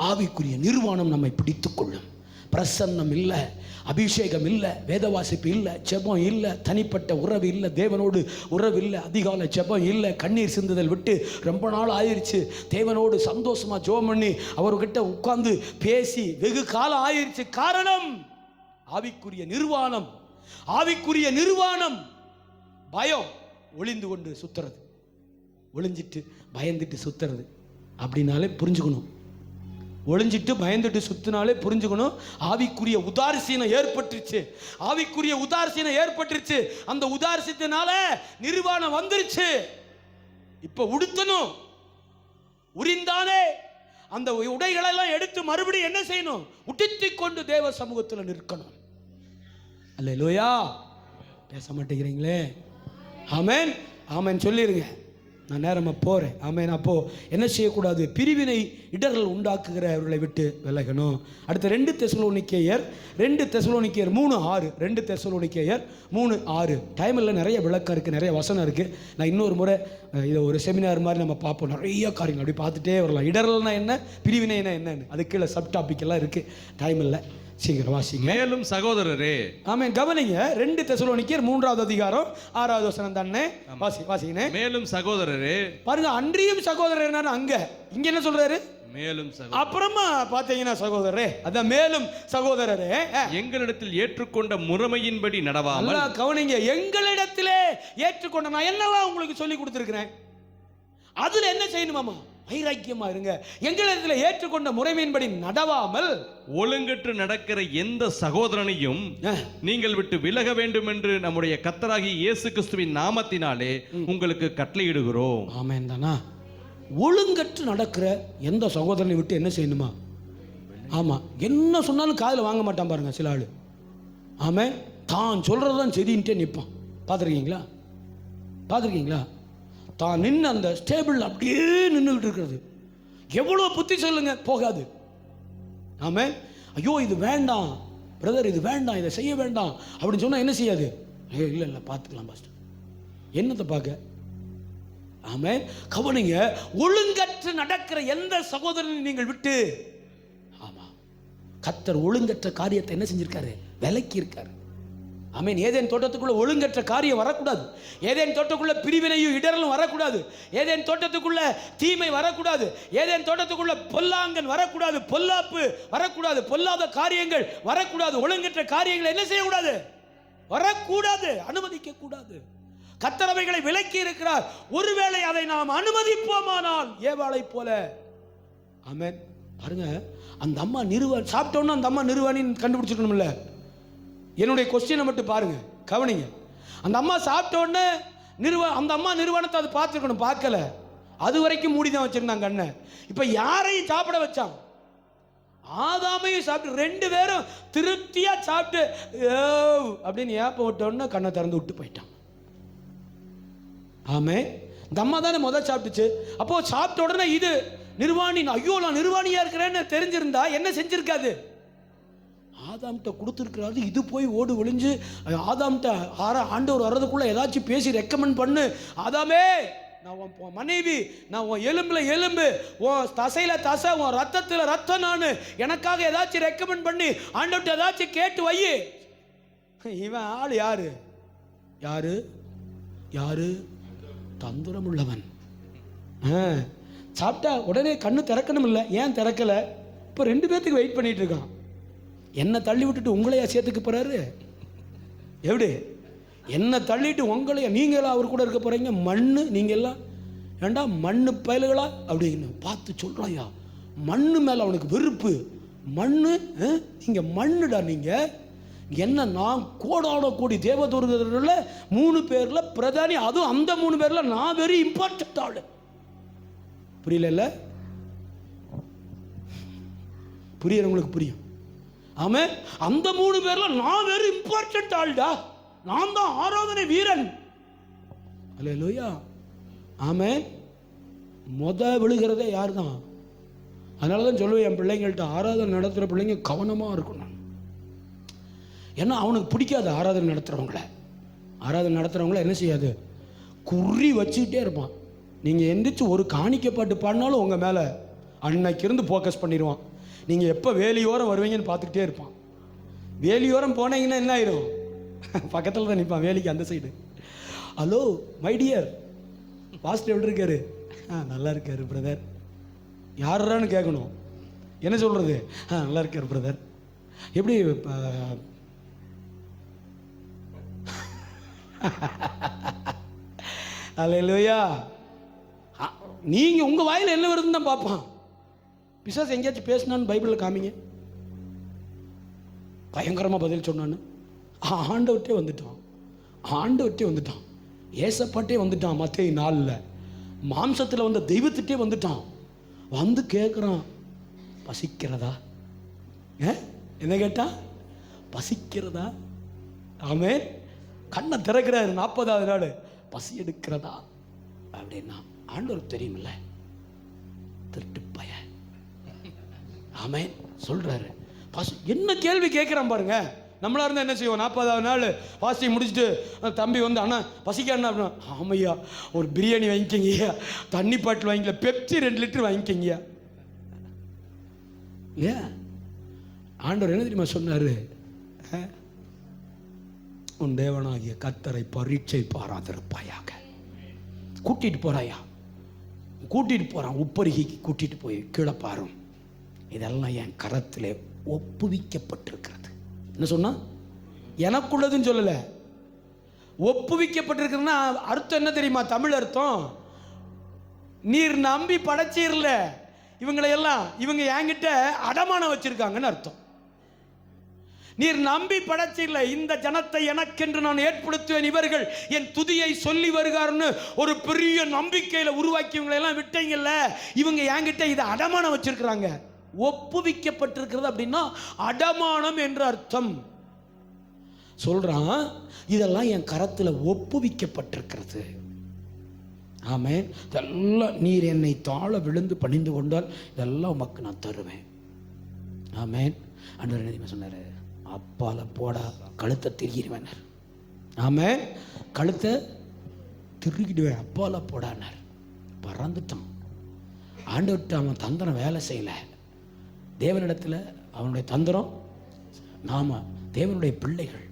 ஆவிக்குரிய நிர்வாணம் நம்மை பிடித்துக் கொள்ளும். பிரசன்னம் இல்லை, அபிஷேகம் இல்லை, வேதவாசிப்பு இல்லை, ஜெபம் இல்லை, தனிப்பட்ட உறவு இல்லை, தேவனோடு உறவு இல்லை, அதிகாலை ஜெபம் இல்லை, கண்ணீர் சிந்துதல் விட்டு ரொம்ப நாள் ஆயிடுச்சு. தேவனோடு சந்தோஷமா ஜெபம் பண்ணி அவர்கிட்ட உட்கார்ந்து பேசி வெகு காலம் ஆயிடுச்சு. காரணம் ஆவிக்குரிய நிர்வாணம். ஆவிக்குரிய நிர்வாணம் பயம். ஒளிந்து கொண்டு சுத்துறது, ஒளிஞ்சிட்டு பயந்துட்டு சுத்துறது அப்படின்னாலே புரிஞ்சுக்கணும். ஒளிஞ்சிட்டு பயந்துட்டு சுத்தினாலே புரிஞ்சுக்கணும் ஆவிக்குரிய உதாசீனம் ஏற்பட்டுருச்சு. ஆவிக்குரிய உதாசீனம் ஏற்பட்டுருச்சு. அந்த உதாசீனத்தினால நிர்வாணம் வந்துருச்சு. இப்ப உடுத்தணும். உரிந்தானே அந்த உடைகளை எல்லாம் எடுத்து மறுபடியும் என்ன செய்யணும்? உடுத்திக் கொண்டு தேவ சமூகத்தில் நிற்கணும். அல்லேலூயா. பேச மாட்டேங்கிறீங்களே. ஆமென் ஆமென் சொல்லிருங்க. நான் நேரமாக போகிறேன். ஆமென். அப்போது என்ன செய்யக்கூடாது? பிரிவினை இடர்கள் உண்டாக்குகிறவர்களை விட்டு விலகணும். அடுத்த 2 தெசலோனிக்கேயர் 3:6. 2 தெசலோனிக்கேயர் 3:6. டைம் இல்லை, நிறைய விளக்கம் இருக்குது, நிறைய வசனம் இருக்குது. நான் இன்னொரு முறை இதை ஒரு செமினார் மாதிரி நம்ம பார்ப்போம். நிறைய காரியங்கள் அப்படி பார்த்துட்டே வரலாம். இடர்கள்னா என்ன, பிரிவினைனா என்னன்னு அது கீழே சப் டாபிக் எல்லாம் இருக்குது. டைம் இல்லை, சீக்கிரம் வாசிங்க. மேலும் சகோதரரே, ஆமென். கவனிங்க, 2 தெசலோனிக்கேயர் 3வது அதிகாரம் 6வது வசனம் தானே. வாசிங்க. மேலும் சகோதரரே பாருங்க, அன்றியும் சகோதரர் என்னன்னா அங்க, இங்க என்ன சொல்றாரு? மேலும் சகோதரர். அப்புறமா பாத்தீங்கன்னா சகோதரரே, அதான் மேலும் சகோதரரே, எங்களிடத்தில் ஏற்றுக்கொண்ட முறைமையின்படி நடவாமல். கவனிங்க, எங்களிடத்திலே ஏற்றுக்கொண்ட, நான் என்னெல்லாம் உங்களுக்கு சொல்லி கொடுத்துருக்கிறேன், அதுல என்ன செய்யணுமாமா? வைராக்கியமா இருங்க. எங்களிடத்தில் ஏற்றுக்கொண்ட முறைமையின்படி நடவாமல் ஒழுங்கற்று நடக்கிற எந்த சகோதரனையும் நீங்கள் விட்டு விலக வேண்டும் என்று நம்முடைய கர்த்தராகிய இயேசு கிறிஸ்துவின் நாமத்தினாலே உங்களுக்கு கட்டளையிடுகிறோம். ஆமென் தானா? ஒழுங்கற்று நடக்கிற எந்த சகோதரனை விட்டு என்ன செய்யணுமா? ஆமா, என்ன சொன்னாலும் காதில் வாங்க மாட்டான் பாருங்க சில ஆளு. ஆமென். தான் சொல்றதுதான் சரின்ட்டே நிற்பான். பார்த்துருக்கீங்களா? பார்த்துருக்கீங்களா? தான் நின்று அந்த ஸ்டேபிள் அப்படியே நின்றுகிட்டு இருக்கிறது. எவ்வளோ புத்தி சொல்லுங்க, போகாது. ஆமென். ஐயோ இது வேண்டாம் பிரதர், இது வேண்டாம், இதை செய்ய வேண்டாம் அப்படின்னு சொன்னால் என்ன செய்யாது? இல்லை இல்லை பார்த்துக்கலாம் பாஸ்டர், என்னத்தை பார்க்க? ஆமென். கவனிங்க, ஒழுங்கற்று நடக்கிற எந்த சகோதரனை நீங்கள் விட்டு, ஆமாம், கர்த்தர் ஒழுங்கற்ற காரியத்தை என்ன செஞ்சிருக்காரு? விலக்கி இருக்காரு. ஆமென். ஏதேன் தோட்டத்துக்குள்ள ஒழுங்கற்ற காரியம் வரக்கூடாது. ஏதேன் தோட்டத்துக்குள்ள பிரிவினையும் இடரலும் வரக்கூடாது. ஏதேன் தோட்டத்துக்குள்ள தீமை வரக்கூடாது. ஏதேன் தோட்டத்துக்குள்ள பொல்லாங்கன் வரக்கூடாது. பொல்லாப்பு வரக்கூடாது. பொல்லாத காரியங்கள் வரக்கூடாது. ஒழுங்கற்ற காரியங்கள் என்ன செய்யக்கூடாது? வரக்கூடாது, அனுமதிக்க கூடாது. கர்த்தர் அவைகளை விலக்கி இருக்கிறார். ஒருவேளை அதை நாம் அனுமதிப்போமானால் ஏவாளை போல. ஆமென். பாருங்க, அந்த அம்மா நிறுவன் சாப்பிட்டோன்னா அந்த அம்மா நிறுவனின்னு கண்டுபிடிச்சிடணும்ல. என்னுடைய கொஸ்டினை மட்டும் பாருங்க, கவனிங்க. அந்த அம்மா சாப்பிட்ட உடனே அந்த அம்மா நிறுவனத்தை அது பார்த்துருக்கணும், பார்க்கல. அது வரைக்கும் மூடி தான் வச்சிருந்தாங்க கண்ணை. இப்போ யாரையும் சாப்பிட வச்சான்? ஆதாமையும் சாப்பிட்டு 2 பேரும் திருப்தியா சாப்பிட்டு அப்படின்னு ஏப்ப விட்ட உடனே கண்ணை திறந்து விட்டு போயிட்டான். ஆமே, இந்த அம்மா தானே முதல் சாப்பிட்டுச்சு. அப்போ சாப்பிட்ட உடனே இது நிர்வாணி, ஐயோ நான் நிர்வாணியா இருக்கிறேன்னு தெரிஞ்சிருந்தா என்ன செஞ்சிருக்காது? ஆதாம்கிட்ட கொடுத்துருக்கிறாரு. இது போய் ஓடு ஒளிஞ்சு ஆதாம்கிட்ட ஆண்டவர் வர்றதுக்குள்ள ஏதாச்சும் பேசி ரெக்கமெண்ட் பண்ணு. ஆதாமே, நான் உன் மனைவி, நான் உன் எலும்புல எலும்பு, உன் தசையில தசை, உன் ரத்தத்துல ரத்தம், நான் எனக்காக ஏதாச்சும் ரெக்கமெண்ட் பண்ணி ஆண்டவர்கிட்ட ஏதாச்சும் கேட்டு வை. இவன் ஆள் யாரு? யாரு யாரு? தந்திரம் உள்ளவன். சாப்பிட்டா உடனே கண்ணு திறக்கணும் இல்லை. ஏன் திறக்கல? இப்போ 2 பேர்த்துக்கு வெயிட் பண்ணிட்டு இருக்கான். என்ன தள்ளி விட்டுட்டு உங்களையா சேர்த்துக்க போறாரு? எப்படி? என்ன தள்ளிட்டு உங்களையா, நீங்களா அவர் கூட இருக்க போறீங்க? மண்ணு நீங்க எல்லாம் ஏண்டா மண்ணு பயல்களா அப்படின்னு பார்த்து சொல்றாயா. மண்ணு மேல அவனுக்கு வெறுப்பு. மண்ணு, நீங்க மண்ணுடா. நீங்க என்ன, நான் கோடாட கோடி தேவதூதர்கள 3 பேர்ல பிரதானி, அதுவும் அந்த 3 பேர்ல நான் வெரி இம்பார்ட்டன்ட் ஆளு. புரியல? புரியறவங்களுக்கு புரியும். ஆமே, அந்த 3 பேர்ல நான் வெரி இம்பார்ட்டன்ட் ஆள்டா. நான் தான் ஆராதனை வீரன். அல்லேலூயா. ஆமே, விழுகிறதே யார் தான்? அதனால தான் சொல்லுவேன் என் பிள்ளைங்கள்ட்ட, ஆராதனை நடத்துகிற பிள்ளைங்க கவனமாக இருக்கணும். ஏன்னா அவனுக்கு பிடிக்காது ஆராதனை நடத்துகிறவங்கள. ஆராதனை நடத்துகிறவங்கள என்ன செய்யாது? குறி வச்சுக்கிட்டே இருப்பான். நீங்கள் எந்திரிச்சு ஒரு காணிக்கை பாட்டு பாடினாலும் உங்கள் மேலே அன்னைக்கு இருந்து ஃபோக்கஸ் பண்ணிடுவான். நீங்கள் எப்போ வேலியோரம் வருவீங்கன்னு பார்த்துக்கிட்டே இருப்பான். வேலியோரம் போனீங்கன்னா என்ன ஆயிரும்? பக்கத்தில் தான் நிற்பான், வேலிக்கு அந்த side. Hello my dear pastor எப்படி இருக்காரு? நல்லா இருக்காரு பிரதர். யாரான்னு கேட்கணும். என்ன சொல்கிறது? நல்லா இருக்காரு பிரதர். எப்படி? அல்லேலூயா. நீங்கள் உங்கள் வாயில் என்ன வருதுன்னு தான் பார்ப்பான். பிசாசு எங்கேயாச்சும் பேசினான்னு பைபிளில் காமிங்க. பயங்கரமாக பதில் சொன்னான்னு ஆண்டவர்கிட்டே வந்துட்டான். ஆண்டவர்கிட்டே வந்துட்டான். ஏசப்பாட்டே வந்துட்டான். மத்தேயு 4 மாம்சத்தில் வந்த தெய்வத்திட்டே வந்துட்டான். வந்து கேட்குறான், பசிக்கிறதா? என்ன கேட்டா? பசிக்கிறதா? ஆமென். கண்ணை திறக்கிறாரு 40வது நாள். பசி எடுக்கிறதா அப்படின்னா ஆண்டவர் தெரியுமில்ல, திருட்டு பய. ஆமென் சொல்றாரு. என்ன கேள்வி கேட்கிறான் பாருங்க. நம்மளா இருந்தா என்ன செய்வோம்? 40வது நாள் பாஸ்டிங் முடிச்சுட்டு தம்பி வந்து அண்ணா பசிக்காண்ணா அப்படின்னா, ஆமையா ஒரு பிரியாணி வாங்கிக்கங்கய்யா, தண்ணி பாட்டில் வாங்கிக்கல, பெப்சி 2 லிட்டர் வாங்கிக்கங்கய்யா. இல்லையா? ஆண்டவர் என்ன தெரியுமா சொன்னாரு? உன் தேவனாகிய கர்த்தரை பரீட்சை பாராதிருப்பாயாக. கூட்டிட்டு போறாயா, கூட்டிட்டு போறான், உப்பருகிக்கு கூட்டிட்டு போய் கீழே பாரும், இதெல்லாம் என் கரத்திலே ஒப்புவிக்கப்பட்டிருக்கிறது. என்ன சொன்னா? எனக்குள்ளதுன்னு சொல்லல, ஒப்புவிக்கப்பட்டிருக்கிறதுனா அர்த்தம் என்ன தெரியுமா? தமிழ் அர்த்தம், நீர் நம்பி படைச்சீர்ல இவங்களை எல்லாம், இவங்க என்கிட்ட அடமானம் வச்சிருக்காங்கன்னு அர்த்தம். நீர் நம்பி படைச்சீர்ல, இந்த ஜனத்தை எனக்கென்று நான் ஏற்படுத்துவேன், இவர்கள் என் துதியை சொல்லி வருகிறார்னு ஒரு பெரிய நம்பிக்கையில உருவாக்கி இவங்களை எல்லாம் விட்டீங்கல்ல, இவங்க என்கிட்ட இதை அடமானம் வச்சிருக்கிறாங்க. ஒப்புவிக்கப்பட்டிருக்கிறது அப்படின்னா அடமானம் என்ற அர்த்தம். சொல்றான், இதெல்லாம் என் கரத்தில் ஒப்புவிக்கப்பட்டிருக்கிறது. ஆமென். இதெல்லாம் நீர் என்னை தாழ விழுந்து பணிந்து கொண்டால் இதெல்லாம் உமக்கு நான் தருவேன். ஆமென். ஆண்டவர் என்ன சொன்னாரு? அப்பால போடா, கழுத்தை திருகிடுவேன். ஆமென். கழுத்தை திருகிடுவேன், அப்பால போடானார். பறந்துட்டான். ஆண்டவர்கிட்ட அவன் தந்திரம் வேலை செய்யல. தேவனிடத்தில் அவனுடைய தந்திரம், நாம தேவனுடைய பிள்ளைகள்.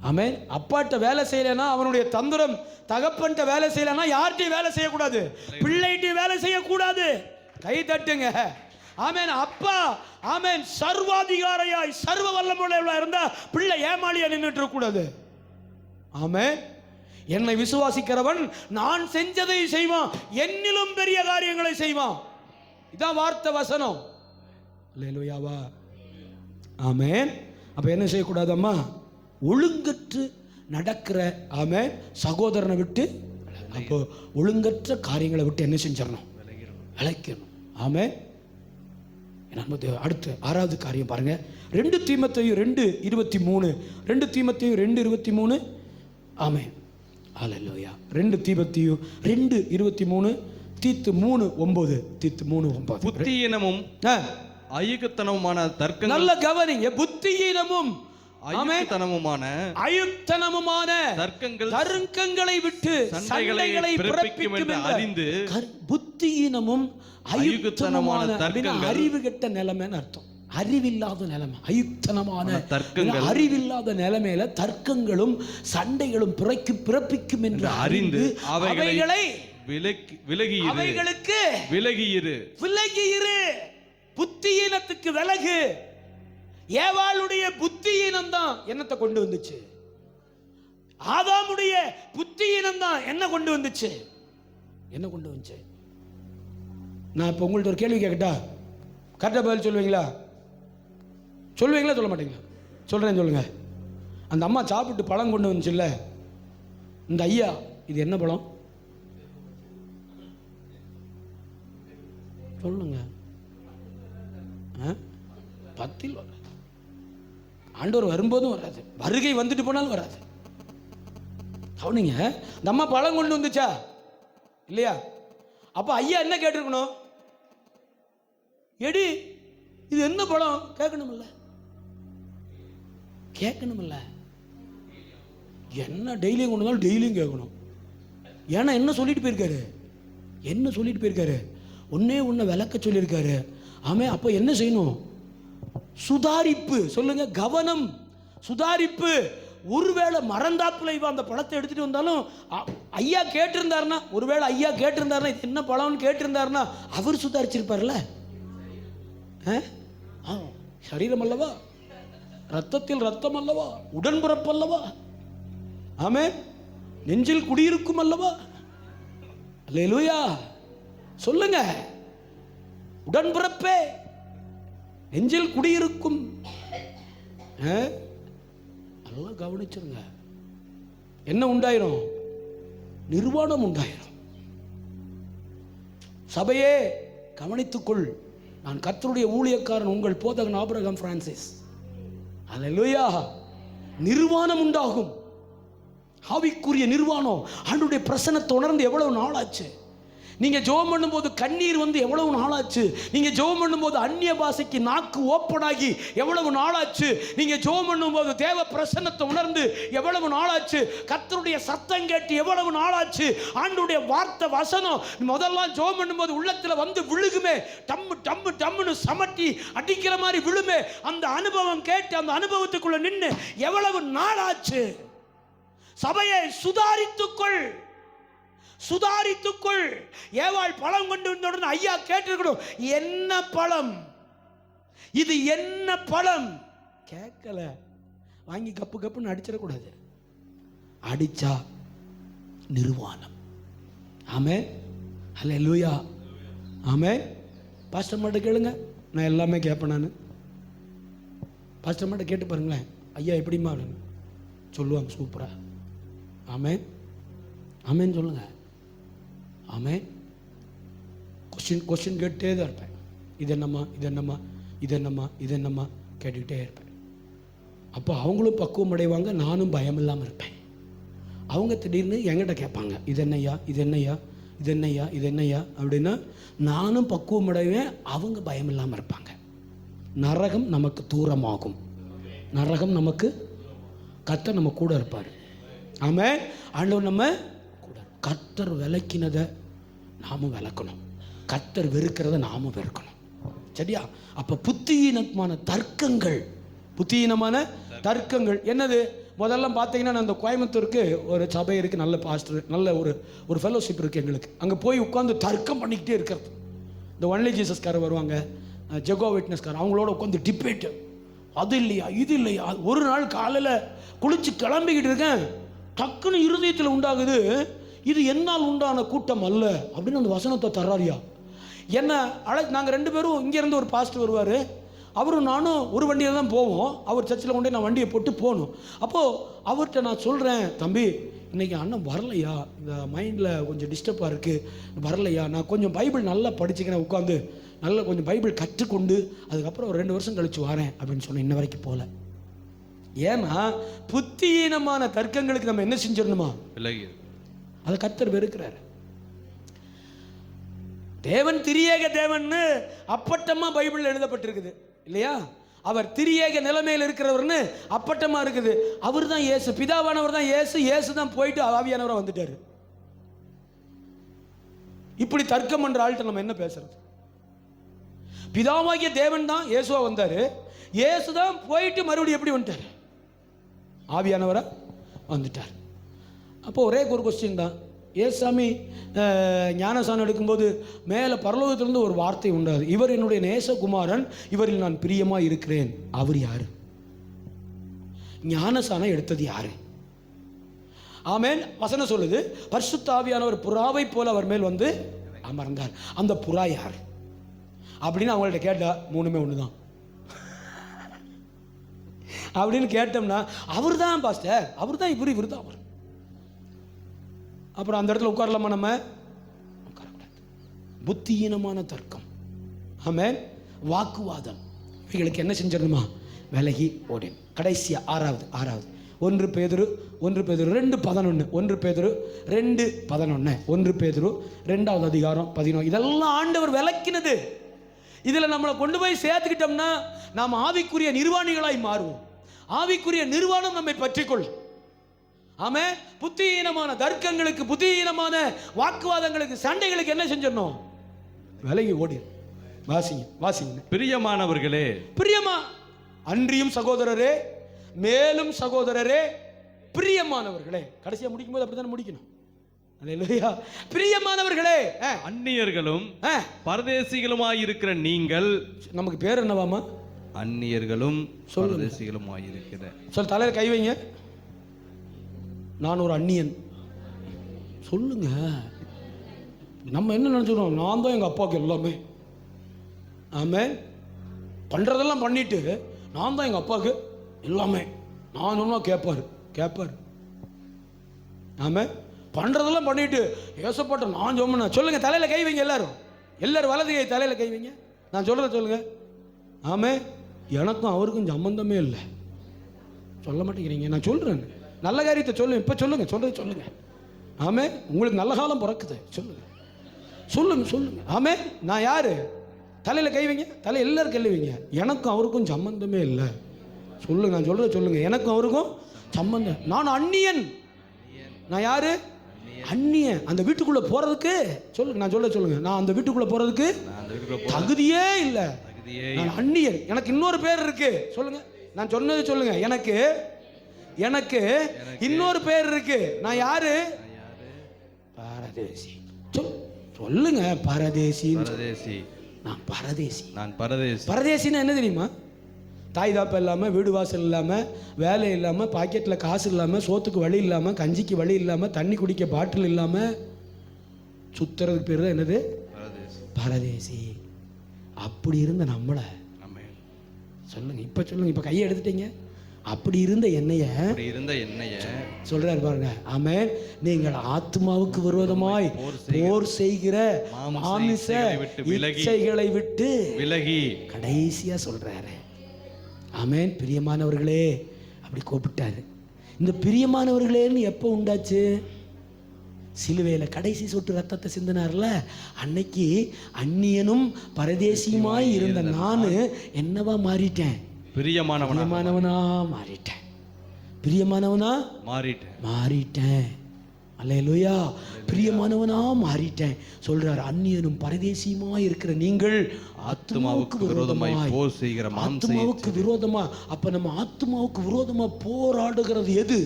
ஆமென். அப்பாட்ட வேலை செய்யலைன்னா அவனுடைய தந்திரம், தகப்பன்ட்ட வேலை செய்யலைன்னா யார்கிட்டையும் வேலை செய்யக்கூடாது, பிள்ளைகிட்டையும் வேலை செய்யக்கூடாது. கை தட்டுங்க. ஆமென். அப்பா ஆமென் சர்வாதிகாரியாய் சர்வ வல்லமையுள்ளவராய் இருந்தா பிள்ளை ஏமாளியா நின்றுட்டு இருக்க கூடாது. ஆமென். என்னை விசுவாசிக்கிறவன் நான் செஞ்சதை செய்வான், என்னிலும் பெரிய காரியங்களை செய்வான். இதான் வார்த்தை வசனம். அல்லேலூயாவா. ஆமென். அப்ப என்ன செய்யக்கூடாதம்மா? ஒழுங்கற்று நடக்கிற ஆமென் சகோதரனை விட்டு, அப்போ ஒழுங்கற்ற காரியங்களை விட்டு என்ன செஞ்சிடணும்? விளைக்கணும். ஆமென். அடுத்து 6வது காரியம் பாருங்க. 2 தீமோத்தேயு 2:23. 2 தீமோத்தேயு 2:23. ஆமென். அல்லேலூயா. 2 தீமோத்தேயு 2:23. தீத்து 3:9. தீத்து 3:9. புத்தியீனமும் அயுக்தனமுமான தர்க்கங்கள். நல்ல கவனிங்க. புத்தியீனமும் அயுக்தனமுமான தர்க்கங்களை விட்டு சண்டைகளை பிறப்பிக்கும் என்று அறிந்து. புத்தியீனமும் அயுக்தனமான அறிவு கெட்ட நிலைமைன்னு அர்த்தம். அறிவில்லாத நிலைமை, அயுக்தனமான தர்க்கங்கள். அறிவில்லாத நிலைமையில தர்க்கங்களும் சண்டைகளும் பிறப்பிக்கும் என்று அறிந்து அவைகளை அவைகளுக்கு விலகியிரு. புத்தியீனத்துக்கு விலகு. ஏவாளுடைய புத்தியீனம் தான் என்னத்தை கொண்டு வந்துச்சு? ஆதாமுடைய புத்தியீனம் தான் என்ன கொண்டு வந்துச்சு? என்ன கொண்டு வந்துச்சு? நான் இப்போ உங்கள்ட்ட ஒரு கேள்வி கேட்கட்டா? கரெக்டாக பதில் சொல்லுவீங்களா? சொல்லுவீங்களா சொல்ல மாட்டீங்களா? சொல்கிறேன், சொல்லுங்க. அந்த அம்மா சாப்பிட்டு பழம் கொண்டு வந்துச்சுல்ல, இந்த ஐயா இது என்ன பழம் சொல்லுங்க? பத்தில் வராது. ஆண்டவர் வரும்போதும் வராது, வருகை வந்துட்டு போனாலும் வராது. கவனிங்க. இந்த அம்மா பழம் கொண்டு வந்துச்சா இல்லையா? அப்ப ஐயா என்ன கேட்டிருக்கணும்? எடி இது என்ன பழம் கேட்கணும்ல, கேட்கணும்ல. என்ன டெய்லியும் கொண்டு வந்தாலும் டெய்லியும் கேட்கணும். ஏன்னா என்ன சொல்லிட்டு போயிருக்காரு? என்ன சொல்லிட்டு போயிருக்காரு? ஒன்னே ஒன்று விளக்க சொல்லியிருக்காரு. ஆமே. அப்போ என்ன செய்யணும்? சுதாரிப்பு. சொல்லுங்க. கவனம், சுதாரிப்பு. ஒருவேளை மறந்தாப்புல இவன் அந்த பழத்தை எடுத்துட்டு வந்தாலும் ஐயா கேட்டிருந்தாருன்னா, ஒருவேளை ஐயா கேட்டிருந்தாருன்னா இது என்ன பழம்னு கேட்டிருந்தாருன்னா அவர் சுதாரிச்சிருப்பார்ல. சரீரம் அல்லவா, ரத்தத்தில் ரத்தம் அல்லவா, உடன்பிறப்பு அல்லவா, ஆமே, நெஞ்சில் குடியிருக்கும் அல்லவா. அல்லேலூயா. சொல்லுங்க. உடன்பிறப்பே, நெஞ்சில் குடியிருக்கும். நல்லா கவனிச்சிருங்க. என்ன உண்டாயிரும்? நிர்வாணம் உண்டாயிரும். சபையே கவனித்துக்கொள். நான் கர்த்தருடைய ஊழியக்காரன், உங்கள் போதகன் ஆபிரகாம் பிரான்சிஸ். அல்லேலூயா. நிர்வாணம் உண்டாகும், ஆவிக்குரிய நிர்வாணம். ஆண்டவருடைய பிரசன்னத்தை உணர்ந்து எவ்வளவு நாளாச்சு? நீங்க ஜெபம் பண்ணும்போது கண்ணீர் வந்து எவ்வளவு நாளாச்சு? நீங்க ஜெபம் பண்ணும்போது அந்நிய பாஷைக்கு நாக்கு ஓப்பனாகி எவ்வளவு நாளாச்சு? நீங்க ஜெபம் பண்ணும்போது தேவ பிரசன்னத்தை உணர்ந்து எவ்வளவு நாளாச்சு? கர்த்தருடைய சத்தம் கேட்டு எவ்வளவு நாளாச்சு? ஆண்டவருடைய வார்த்தை வசனம் முதல்ல ஜெபம் பண்ணும்போது உள்ளத்துல வந்து விழுகுமே, டம்மு டம்மு டம்முன்னு சமட்டி அடிக்கிற மாதிரி விழுமே. அந்த அனுபவம் கேட்டு அந்த அனுபவத்துக்குள்ள நின்று எவ்வளவு நாளாச்சு? சபையை சுதாரித்துக்கொள், சுதாரித்துக்கொள். ஏவாள் பழம் கொண்டு வந்த ஐயா கேட்டிருக்கணும், என்ன பழம் இது, என்ன பழம்? கேட்கல. வாங்கி கப்பு கப்புன்னு அடிச்சிடக்கூடாது. அடிச்சா நிர்வாணம். ஆமென், அல்லேலூயா, ஆமென். பாஸ்டர் மட்டும் கேளுங்க, நான் எல்லாமே கேட்பேன். நான் பாஸ்டர் மட்டும் கேட்டு பாருங்களேன், ஐயா எப்படிமா சொல்லுவாங்க, சூப்பரா. ஆமென், ஆமென் சொல்லுங்க. ஆமென். கொஸ்டின் கேட்டே தான் இருப்பேன். இது என்னம்மா, இது என்னம்மா, இது என்னம்மா, இது என்னம்மா கேட்டுக்கிட்டே இருப்பேன். அப்போ அவங்களும் பக்குவம் அடைவாங்க, நானும் பயம் இல்லாமல் இருப்பேன். அவங்க திடீர்னு என்கிட்ட கேட்பாங்க, இது என்னையா, இது என்னையா, இது என்னையா, இது என்னையா அப்படின்னா நானும் பக்குவம் அடைவேன், அவங்க பயம் இல்லாமல் இருப்பாங்க. நரகம் நமக்கு தூரமாகும். நரகம் நமக்கு, கர்த்தர் நம்ம கூட இருப்பார். ஆமென். ஆண்டவர் நம்ம கூட. கர்த்தர் விளக்கினதை நாமும் விளக்கணும், கர்த்தர் வெறுக்கிறத நாமும் வெறுக்கணும். சரியா? அப்ப புத்தியீனமான தர்க்கங்கள், புத்தியீனமான தர்க்கங்கள் என்னது? முதல்ல பார்த்தீங்கன்னா, அந்த கோயம்புத்தூருக்கு ஒரு சபை இருக்குது, நல்ல பாஸ்டர், நல்ல ஒரு ஃபெலோஷிப் இருக்குது எங்களுக்கு. அங்கே போய் உட்காந்து தர்க்கம் பண்ணிக்கிட்டே இருக்கிறது. இந்த ஒன்லி ஜீசஸ்காரர் வருவாங்க, ஜெகோ விட்னஸ்கார், அவங்களோட உட்காந்து டிபேட்டு, அது இல்லையா இது இல்லையா. ஒரு நாள் காலையில் குளிச்சு கிளம்பிக்கிட்டு இருக்கேன், டக்குன்னு இருதயத்தில் உண்டாகுது, இது என்னால் உண்டான கூட்டம் அல்ல அப்படின்னு அந்த வசனத்தை தர்றாரியா. என்ன நாங்கள் 2 பேரும் இங்கேருந்து ஒரு பாஸ்டர் வருவார், அவரும் நானும் ஒரு வண்டியில் தான் போவோம். அவர் சர்ச்சில் கொண்டே நான் வண்டியை போட்டு போகணும். அப்போது அவர்கிட்ட நான் சொல்கிறேன், தம்பி இன்றைக்கி அண்ணன் வரலையா, இந்த மைண்டில் கொஞ்சம் டிஸ்டர்பாக இருக்குது, வரலையா, நான் கொஞ்சம் பைபிள் நல்லா படிச்சுக்கிறேன், உட்காந்து நல்லா கொஞ்சம் பைபிள் கற்றுக்கொண்டு அதுக்கப்புறம் ஒரு 2 வருஷம் கழிச்சு வரேன் அப்படின்னு சொன்னேன். இன்ன வரைக்கும் போகல. ஏன்னா புத்தியீனமான தர்க்கங்களுக்கு நம்ம என்ன செஞ்சிடணுமா? அதை கர்த்தர் வெறுக்கிறார். தேவன் திரியேக தேவன் அப்பட்டமா பைபிள் எழுதப்பட்டிருக்குது இல்லையா? அவர் திரியேக நிலைமையில் இருக்கிறவர்னு அப்பட்டமா இருக்குது. அவர் தான் இயேசு, பிதாவானவர் தான் இயேசு, இயேசு தான் போயிட்டு ஆவியானவரா வந்துட்டாரு. இப்படி தர்க்கம் பண்ற ஆள்கிட்ட நம்ம என்ன பேசுறது? பிதாவாகிய தேவன் தான் இயேசுவா வந்தாரு, இயேசு தான் போயிட்டு மறுபடியும் எப்படி வந்துட்டாரு? ஆவியானவரா வந்துட்டார். அப்போ ஒரே ஒரு கொஸ்டின் தான், ஏசாமி ஞானசானம் எடுக்கும்போது மேலே பரலோகத்திலிருந்து ஒரு வார்த்தை உண்டாது, இவர் என்னுடைய நேசகுமாரன், இவரில் நான் பிரியமாக இருக்கிறேன். அவர் யாரு? ஞானசானம் எடுத்தது யாரு? ஆமென். வசனம் சொல்லுது, பரிசுத்த ஆவியானவர் புறாவை போல அவர் மேல் வந்து அமர்ந்தார். அந்த புறா யார் அப்படின்னு அவங்கள்ட்ட கேட்டா மூணுமே ஒன்று தான் அப்படின்னு கேட்டோம்னா, அவர் தான் பாஸ்டர், அவர் தான் இவர் தான் அவர். அப்புறம் அந்த இடத்துல உட்காரலாமா? நம்ம உட்காரக்கூடாது. புத்தியீனமான தர்க்கம், ஆமென், வாக்குவாதம், இவங்களுக்கு என்ன செஞ்சிடணுமா? விலகி ஓடி. கடைசியா ஆறாவது 1 பேதுரு 2:11, 1 பேதுரு 2:11, 1 பேதுரு 2வது அதிகாரம் 11. இதெல்லாம் ஆண்டவர் விளக்கினது. இதுல நம்மளை கொண்டு போய் சேர்த்துக்கிட்டோம்னா நாம் ஆவிக்குரிய நிர்வாணிகளாய் மாறுவோம். ஆவிக்குரிய நிர்வாணம் நம்மை பற்றிக்கொள்ளும். ஆமே. புத்தியீனமான தர்க்கங்களுக்கு, புத்தியீனமான வாக்குவாதங்களுக்கு, சண்டைகளுக்கு என்ன செஞ்சிடணும்? விலகி ஓடி. வாசிங்க. பிரியமானவர்களே, பிரியமா அன்றியும் சகோதரரே, மேலும் சகோதரரே, பிரியமானவர்களே. கடைசியா முடிக்கும் போது அப்படித்தானே முடிக்கணும். அல்லேலூயா. பிரியமானவர்களே, அந்நியர்களும் பரதேசிகளுமாய் இருக்கிற நீங்கள். நமக்கு பேர் என்னவாமா? அந்நியர்களும் பரதேசிகளுமாய் இருக்கிற. சொல், தலையில கை வைங்க. நான் ஒரு அந்நியன் சொல்லுங்க. நம்ம என்ன நினைச்சுக்கிறோம்? நான் தான் எங்க அப்பாவுக்கு எல்லாமே. ஆமே. பண்றதெல்லாம் பண்ணிட்டு நான் தான் எங்க அப்பாவுக்கு எல்லாமே, நான் சொன்னா கேட்பாரு. ஆமே. பண்றதெல்லாம் பண்ணிட்டு ஏசப்பட்ட நான் சொன்ன. சொல்லுங்க, தலையில கை வைங்க. எல்லாரும் வலது கை தலையில கை வைங்க. நான் சொல்கிறேன் சொல்லுங்க. ஆமே, எனக்கும் அவருக்கும் சம்பந்தமே இல்லை. சொல்ல மாட்டேங்கிறீங்க. நான் சொல்கிறேன், நல்ல காரியத்தை சொல்லுங்க. இப்போ சொல்லுங்க, சொல்றது சொல்லுங்க. ஆமே, உங்களுக்கு நல்ல காலம் பிறக்குது. சொல்லுங்க சொல்லுங்க சொல்லுங்க. ஆமே, நான் யாரு? தலையில் கை வைங்க, தலை எல்லாரும் கை வைங்க. எனக்கும் அவருக்கும் சம்பந்தமே இல்லை. சொல்லுங்க, நான் சொல்கிறத சொல்லுங்க. எனக்கும் அவருக்கும் சம்பந்தம். நான் அந்நியன். நான் யாரு? அந்நியன். அந்த வீட்டுக்குள்ளே போகிறதுக்கு சொல்லுங்க, நான் சொல்ல சொல்லுங்க. நான் அந்த வீட்டுக்குள்ளே போகிறதுக்கு தகுதியே இல்லை. நான் அந்நியன். எனக்கு இன்னொரு பேர் இருக்கு. சொல்லுங்க, நான் சொன்னது சொல்லுங்க. எனக்கு எனக்கு இன்னொரு பேர் இருக்கு. நான் யாரு? பரதேசி. சொல்லுங்க, பரதேசி. நான் பரதேசி. நான் பரதேசி. பரதேசின்னா என்ன தெரியுமா? தாய் தாப்பா இல்லாமல், வீடு வாசல் இல்லாமல், வேலை இல்லாமல், பாக்கெட்டில் காசு இல்லாமல், சோத்துக்கு வழி இல்லாமல், கஞ்சிக்கு வழி இல்லாமல், தண்ணி குடிக்க பாட்டில் இல்லாமல் சுத்துறதுக்கு பேர் தான் என்னது? பரதேசி. அப்படி இருந்த நம்மளை சொல்லுங்க, இப்போ சொல்லுங்க. இப்போ கையை எடுத்துட்டீங்க. அப்படி இருந்த என்னைய சொல்றாரு பாருங்க. ஆமென். நீங்கள் ஆத்மாவுக்கு விரோதமாய் போர் செய்கிற மாமிச இச்சைகளை விட்டு விலகி, கடைசியா சொல்றாரு. ஆமென். பிரியமானவர்களே, அப்படி கூப்பிட்டாரு. இந்த பிரியமானவர்களேன்னு எப்போ உண்டாச்சு? சிலுவையில கடைசி சொட்டு ரத்தத்தை சிந்தினார்ல, அன்னைக்கு அந்நியனும் பரதேசியுமாய் இருந்த நானு என்னவா மாறிட்டேன்? பிரியமானவனா மாறிட்டேன். பிரியமானவனா மாறிட்டேன். அல்லேலூயா. பிரியமானவனா மாறிட்டேன் சொல்றார். அந்நியனும் பரதேசியுமாய் இருக்கிற நீங்கள் ஆத்மாவுக்கு விரோதமாய் போர் செய்கிற ஆத்மாவுக்கு விரோதமா. அப்ப நம்ம ஆத்மாவுக்கு விரோதமா போராடுகிறது எது?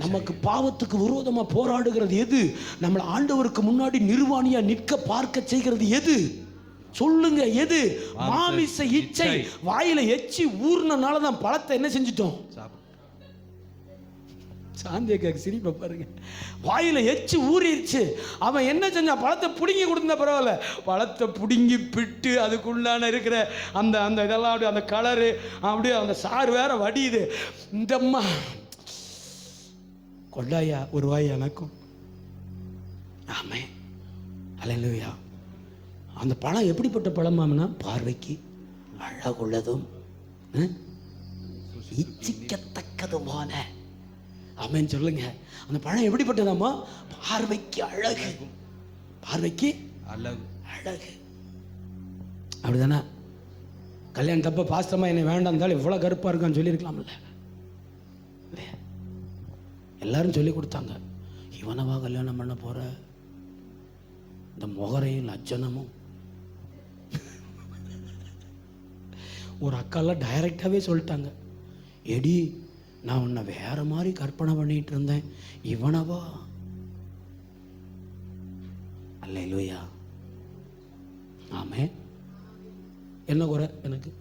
நமக்கு பாவத்துக்கு விரோதமா போராடுகிறது எது? நம்மளை ஆண்டவருக்கு முன்னாடி நிர்வாணியா நிற்க பார்க்க செய்கிறது எது? சொல்லுங்க, எது? மாமிச இச்சை. வாயில எச்சி ஊர்னனால தான் பழத்தை என்ன செஞ்சிட்டோம்? சாந்தியக்காக்கு சிரிப்பை பாருங்க. வாயில எச்சி ஊறிடுச்சு. அவன் என்ன செஞ்சான்? பழத்தை பிடுங்கி கொடுத்தா பரவாயில்ல, பழத்தை பிடுங்கி பிட்டு அதுக்குள்ளான இருக்கிற அந்த அந்த இதெல்லாம் அப்படியே அந்த கலரு அப்படியே அந்த சாறு வேற வடியுது. இந்தம்மா கொண்டாயா ஒரு வாய் எனக்கும். ஆமே, அல்லேலூயா. அந்த பழம் எப்படிப்பட்ட பழமாம்னா, பார்வைக்கு அழகுள்ளதும் இச்சிக்கத்தக்கதுமான. ஆமென் சொல்லுங்க. அந்த பழம் எப்படிப்பட்டதாமா? பார்வைக்கு அழகு. பார்வைக்கு அழகு. அப்படிதானே? கல்யாணத்தப்ப பாஸ்தமா என்னை வேண்டாம் இருந்தாலும் இவ்வளோ கருப்பாக இருக்கான்னு சொல்லியிருக்கலாம்ல. எல்லாரும் சொல்லி கொடுத்தாங்க. இவனவா கல்யாணம் பண்ண போற? இந்த முகரையும் லட்சணமும். ஒரு அக்காலாம் டைரக்டாகவே சொல்லிட்டாங்க, எடி நான் உன்னை வேற மாதிரி கற்பனை பண்ணிட்டு இருந்தேன், இவனவா? அல்லேலூயா. ஆமே. என்ன குறை எனக்கு?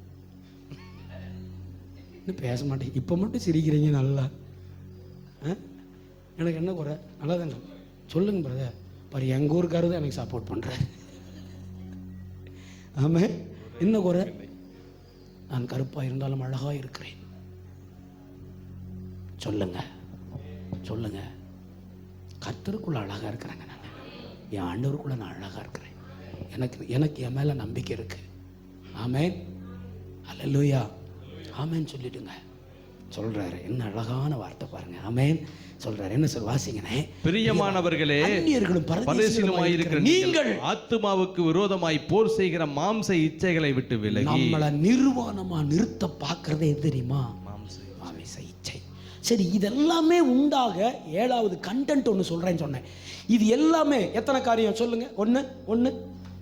இன்னும் பேச மாட்டேங்க. இப்போ மட்டும் சிரிக்கிறீங்க நல்லா. எனக்கு என்ன குறை? நல்லா தாங்க சொல்லுங்க பிரதர். பாரு, எங்கள் ஊருக்காரர் தான் எனக்கு சப்போர்ட் பண்ணுறாரு. ஆமே. என்ன குறை? நான் கருப்பாக இருந்தாலும் அழகாக இருக்கிறேன். சொல்லுங்க சொல்லுங்க. கர்த்தருக்குள்ள அழகாக இருக்கிறேங்க. நான் என் ஆண்டவருக்குள்ள நான் அழகாக இருக்கிறேன். எனக்கு என் மேலே நம்பிக்கை இருக்கு. ஆமென். அல்லேலூயா. ஆமென் சொல்லிடுங்க. சொல்றாரு. என்ன அழகான வார்த்தை பாருங்க. ஆமென் சொல்றாரு. என்ன சொல் வாசிங்கனே. பிரியமானவர்களே, அந்நியர்களும் பரதேசிகளுமாய் இருக்கிற நீங்கள் ஆத்துமாவுக்கு விரோதமாய் போர் செய்கிற மாம்ச இச்சைகளை விட்டு விலகி. நம்மள நிர்வாணமா நிறுத்த பார்க்கறதே எது தெரியுமா? மாம்ச இச்சை. சரி, இதெல்லாமே உண்டாக 7வது கண்டென்ட் ஒன்று சொல்றேன்னு சொன்னேன். இது எல்லாமே எத்தனை காரியம் சொல்லுங்க? ஒன்று.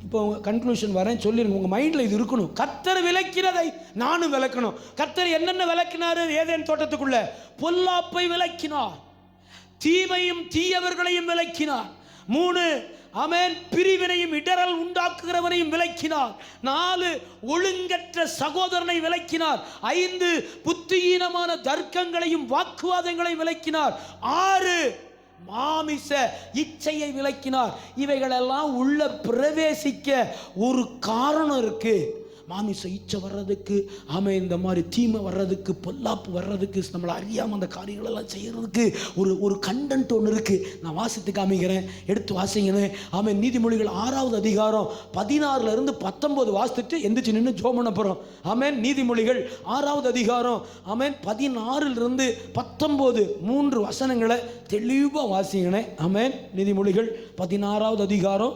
இப்போ கன்க்ளூஷன் வரேன், சொல்லிருங்க. உங்க மைண்ட்ல இது இருக்கணும். கர்த்தர் விலக்கிறதை நானும் விலக்கணும். கர்த்தர் என்னென்ன விலக்கினாரு? ஏதேன் தோட்டத்துக்குள்ள பொல்லாப்பை விலக்கினார், தீமையும் தீயவர்களையும் விலக்கினார். 3, ஆமென், பிரிவினையும் இடரல் உண்டாக்குகிறவனையும் விலக்கினார். 4, ஒழுங்கற்ற சகோதரனை விலக்கினார். 5, புத்தியீனமான தர்க்கங்களையும் வாக்குவாதங்களையும் விலக்கினார். 6, மாமிச இச்சையை விலக்கினார். இவைகளெல்லாம் உள்ள பிரவேசிக்க ஒரு காரணம் இருக்கு. மாமிச இச்சை வர்றதுக்கு, ஆமாம் இந்த மாதிரி தீமை வர்றதுக்கு, பொல்லாப்பு வர்றதுக்கு, நம்மளை அறியாமல் அந்த காரியங்களெல்லாம் செய்கிறதுக்கு ஒரு கண்டென்ட் ஒன்று இருக்குது. நான் வாசித்து காமிக்கிறேன், எடுத்து வாசிக்கிறேன். ஆமாம், நீதிமொழிகள் 6வது அதிகாரம் 16 19 வாசித்துட்டு எந்திரிச்சு நின்று ஜெபம் பண்ண போகிறோம். ஆமென். நீதிமொழிகள் 6வது அதிகாரம், ஆமென், 16 19 3 வசனங்களை தெளிவாக வாசிக்கிறேன். ஆமென். நீதிமொழிகள் 16வது அதிகாரம்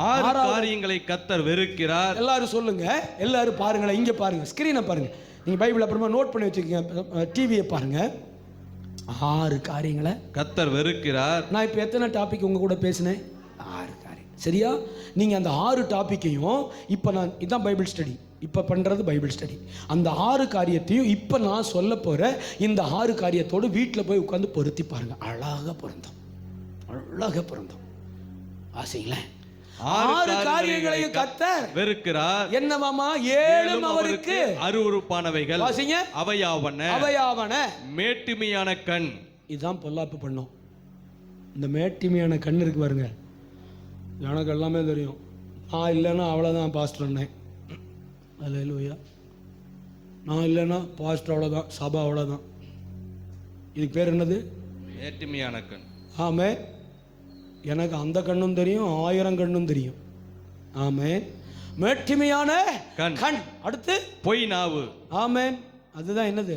6 காரியங்களை கர்த்தர் வெறுக்கிறார். எல்லாரும் சொல்லுங்க, எல்லாரும் பாருங்களேன், இங்க பாருங்க, ஸ்கிரீனை பாருங்க. நீங்க பைபிள் அப்புறமா நோட் பண்ணி வச்சுக்கோங்க, டிவியை பாருங்க. 6 காரியங்களை கர்த்தர் வெறுக்கிறார். நான் இப்போ எத்தனை டாபிக் உங்க கூட பேசினேன்? 6 காரியம். சரியா? நீங்க அந்த 6 டாபிக்கையும் இப்போ நான் இதான் பைபிள் ஸ்டடி, இப்போ பண்ணுறது பைபிள் ஸ்டடி. அந்த 6 காரியத்தையும் இப்போ நான் சொல்ல போகிற இந்த 6 காரியத்தோடு வீட்டில் போய் உட்காந்து பொருத்தி பாருங்க. அழகாக பொருந்தோம், அழகாக பொருந்தோம். ஆசைங்களேன். 6 காரியங்களையும் கர்த்தர் வெறுக்கிறார். என்னவாமா? 7 அவருக்கு அருவருப்பானவைகள். வாசிங்க. அவையாவன மேட்டிமையான கண். இதுதான் பொல்லாப்பு பண்ணோம். இந்த மேட்டிமையான கண் இருக்கு பாருங்க, எனக்கு எல்லாமே தெரியும். நான் இல்லைன்னா அவ்வளோதான் பாஸ்டர். அல்லேலூயா. நான் இல்லைன்னா பாஸ்டர் அவ்வளோதான், சபை அவ்வளோதான். இதுக்கு பேர் என்னது? மேட்டிமையான கண். ஆமே, எனக்கு அந்த கண்ணும் தெரியும், 1000 கண்ணும் தெரியும். ஆமே, மேட்டிமையான கண். அடுத்து பொய் நாவு. ஆமேன். அதுதான் என்னது?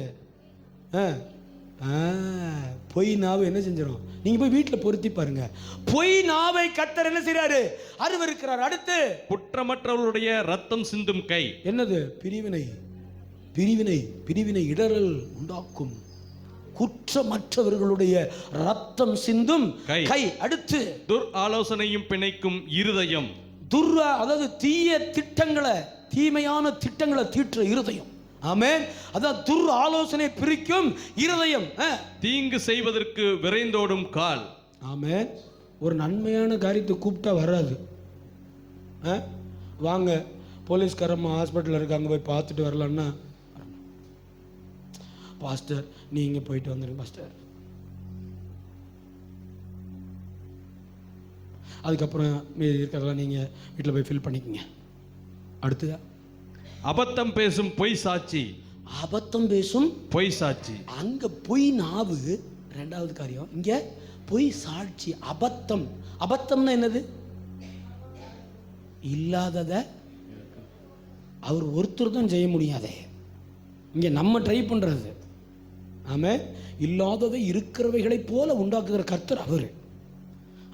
பொய் நாவு என்ன செஞ்சிடும்? நீங்க போய் வீட்டில் பொருத்தி பாருங்க. பொய் நாவை கர்த்தர் என்ன செய்றாரு? அருவருக்கிறார். அடுத்து குற்றமற்றவர்களுடைய ரத்தம் சிந்தும் கை. என்னது? பிரிவினை. பிரிவினை பிரிவினை இடரல் உண்டாக்கும். குற்றமற்றவர்களுடைய ரத்தம் சிந்தும் கை. அடுத்து துர் ஆலோசனையும் பிணைக்கும் இருதயம். அதாவது தீய திட்டங்களை, தீமையான திட்டங்களை தீட்டுற இருதயம். ஆமென். அதான் துர் ஆலோசனை பிரிக்கும் இருதயம். தீங்கு செய்வதற்கு விரைந்தோடும் கால். ஆமென். ஒரு நன்மையான காரியத்தை கூப்பிட்டா வராது. வாங்க போலீஸ்காரம்மா ஹாஸ்பிட்டலில் இருக்காங்க, போய் பார்த்துட்டு வரலான்னா, பாஸ்டர் நீங்க போயிட்டு வந்துருங்க பாஸ்டர். அதுக்கப்புறம் மீதி இருக்கிறதெல்லாம் நீங்க வீட்டில் போய் ஃபில் பண்ணிக்கங்க. அடுத்ததா அபத்தம் பேசும் பொய் சாட்சி. அபத்தம் பேசும் பொய் சாட்சி. அங்க பொய் நாவு 2வது காரியம், இங்க பொய் சாட்சி. அபத்தம். அபத்தம்னா என்னது? இல்லாதத அவர் ஒருத்தர் தான் செய்ய முடியாதே. இங்க நம்ம ட்ரை பண்றது. ஆமே, இல்லாததை இருக்கிறவைகளை போல உண்டாக்குகிற கர்த்தர் அவரு.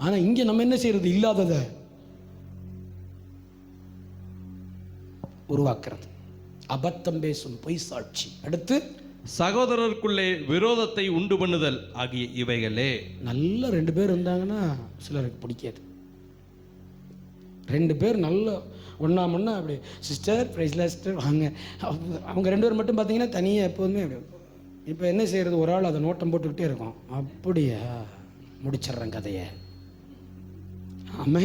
ஆனா இங்க நம்ம என்ன செய்யறது? இல்லாதத உருவாக்குறது. அபத்தம் பேசும் பொய் சாட்சி. அடுத்து சகோதரருக்குள்ளே விரோதத்தை உண்டு பண்ணுதல் ஆகிய இவைகளே. நல்ல 2 பேர் இருந்தாங்கன்னா சிலருக்கு பிடிக்காது. 2 பேர் நல்ல ஒன்றா மண்ணா அப்படி சிஸ்டர் பிரைஸ்லஸ்டர் வாங்க, அவங்க 2 பேர் மட்டும் பார்த்தீங்கன்னா தனியாக எப்போதுமே அப்படி. இப்போ என்ன செய்கிறது? ஒரு ஆள் அதை நோட்டம் போட்டுக்கிட்டே இருக்கும். அப்படியா, முடிச்சிட்றேன் கதையை. ஆமே,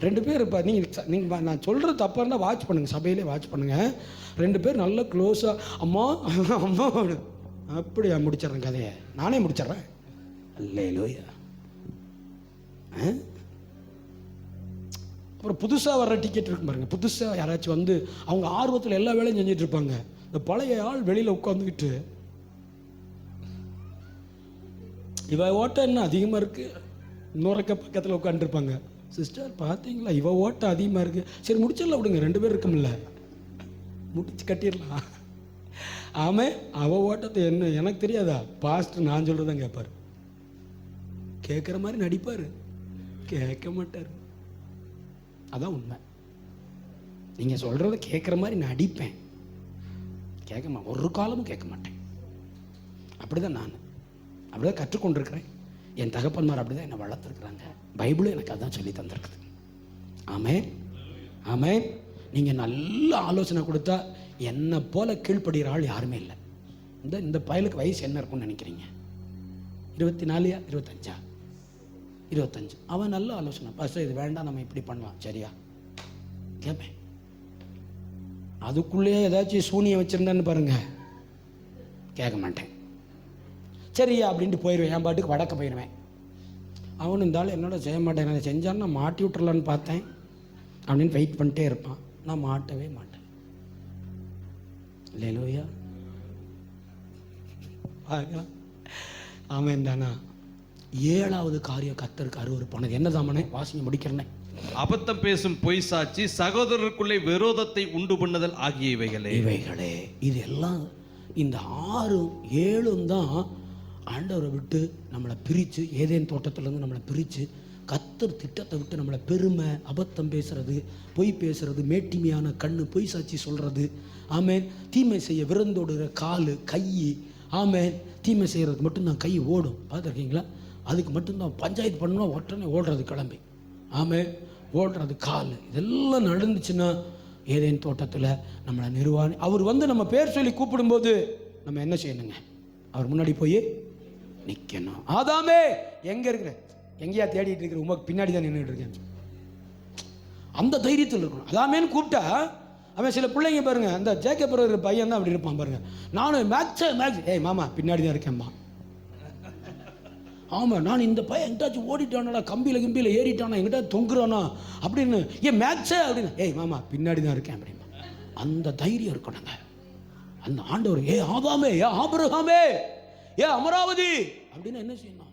2 பேர் இப்போ நீங்கள் நான் சொல்கிறது தப்பாக இருந்தால் வாட்ச் பண்ணுங்கள், சபையிலே வாட்ச் பண்ணுங்கள். 2 பேர் நல்ல க்ளோஸாக அம்மா அம்மா அப்படியா, முடிச்சிட்றேன் கதையை, நானே முடிச்சிட்றேன். அல்லேலூயா. அப்புறம் புதுசாக வர்ற டிக்கெட் இருக்கு பாருங்க, புதுசாக யாராச்சும் வந்து அவங்க ஆர்வத்தில் எல்லா வேலையும் செஞ்சுட்டு இருப்பாங்க. இந்த பழைய ஆள் வெளியில் உட்காந்துக்கிட்டு இவ ஓட்டம் என்ன அதிகமாக இருக்குது, இன்னொருக்க பக்கத்தில் உட்காந்துருப்பாங்க. சிஸ்டர் பார்த்தீங்களா இவ ஓட்டம் அதிகமாக இருக்குது, சரி முடிச்சிடலாம் விடுங்க, 2 பேர் இருக்கும்ல, முடிச்சு கட்டிடலாம். ஆமாம், அவள் ஓட்டத்தை என்ன எனக்கு தெரியாதா? பாஸ்டர் நான் சொல்கிறதான் கேட்பார். கேட்குற மாதிரி நடிப்பார், கேட்க மாட்டார். அதான் உண்மை. நீங்கள் சொல்கிறத கேட்குற மாதிரி நடிப்பேன், ஒரு காலமும் கேட்க மாட்டேன். அப்படிதான் நான் அப்படிதான் கற்றுக்கொண்டிருக்கிறேன். என் தகப்பன்மார் அப்படிதான் என்னை வளர்த்துருக்குறாங்க. பைபிளும் எனக்கு அதான் சொல்லி தந்திருக்குது. ஆமென், ஆமென். நீங்கள் நல்ல ஆலோசனை கொடுத்தா என்னை போல கீழ்ப்படுகிற ஆள் யாருமே இல்லை. இந்த பயலுக்கு வயசு என்ன இருக்கும்னு நினைக்கிறீங்க? 24 25 25. அவன் நல்ல ஆலோசனை, பாஸ்டர் இது வேண்டாம், நம்ம இப்படி பண்ணலாம், சரியா கேட்பேன். அதுக்குள்ளேயே ஏதாச்சும் சூனியம் வச்சுருந்தான்னு பாருங்க, கேட்க மாட்டேன். சரியா அப்படின்ட்டு போயிடுவேன், என் பாட்டுக்கு வடக்க போயிடுவேன். அவனு இருந்தாலும் என்னோட செய்ய மாட்டேன், செஞ்சான்னு நான் மாட்டி விட்டுறலான்னு பார்த்தேன் அப்படின்னு வெயிட் பண்ணிட்டே இருப்பான். நான் மாட்டவே மாட்டேன். அல்லேலூயா. ஆமென் தானா. 7வது காரியம் கர்த்தருக்கு அருவருப்பானது என்னதாமனே? வாசிங்க, முடிக்கிறேனே. அபத்தம் பேசும் பொய் சாட்சி, சகோதரருக்குள்ளே விரோதத்தை உண்டு பண்ணுதல் ஆகிய இவைகளே. இதெல்லாம் இந்த 6 7 தான் ஆண்டவரை விட்டு நம்மளை பிரித்து, ஏதேன் தோட்டத்திலேருந்து நம்மளை பிரித்து, கர்த்தர் திட்டத்தை விட்டு நம்மளை பெருமை, அபத்தம் பேசுறது, பொய் பேசுறது, மேட்டிமையான கண்ணு, பொய் சாட்சி சொல்கிறது, ஆமேன், தீமை செய்ய விருந்தோடுகிற காலு, கை, ஆமேன், தீமை செய்கிறதுக்கு மட்டும்தான் கை ஓடும், பார்த்துருக்கீங்களா? அதுக்கு மட்டும்தான் பஞ்சாயத்து பண்ணணும், உடனே ஓடுறது கிளம்பி, ஆமேன், ஓடுறது கால். இதெல்லாம் நடந்துச்சுன்னா ஏதேன் தோட்டத்தில் நம்மளை நிர்வாணி அவர் வந்து நம்ம பேர் சொல்லி கூப்பிடும்போது நம்ம என்ன செய்யணுங்க? அவர் முன்னாடி போய் நிற்கணும். ஆதாமே எங்கே இருக்கிற? எங்கேயா தேடிட்டு இருக்கிற? உமக்கு பின்னாடி தான் நின்றுட்டு இருக்கேன். அந்த தைரியத்தில் இருக்கணும். அதாமேன்னு கூப்பிட்டா அவன் சில பிள்ளைங்க பாருங்க, அந்த ஜேக்கப்புற பையன் தான் அப்படி இருப்பான் பாருங்க. நானும் மேக்ஸ் ஏய் மாமா பின்னாடி தான் இருக்கேன்மா. ஆமாம், நான் இந்த பையன் எங்கிட்டாச்சும் ஓடிட்டானா, கம்பியில் ஏறிட்டானா, எங்கிட்ட தொங்குறானா அப்படின்னு, ஏன் மேக்ஸே அப்படின்னு, ஏய் மாமா பின்னாடி தான் இருக்கேன் அப்படிமா. அந்த தைரியம் இருக்கணுங்க. அந்த ஆண்டவர் ஏ ஆதாமே, ஏ ஆபிரகாமே, ஏ அமராவதி அப்படின்னு என்ன செய்யணும்?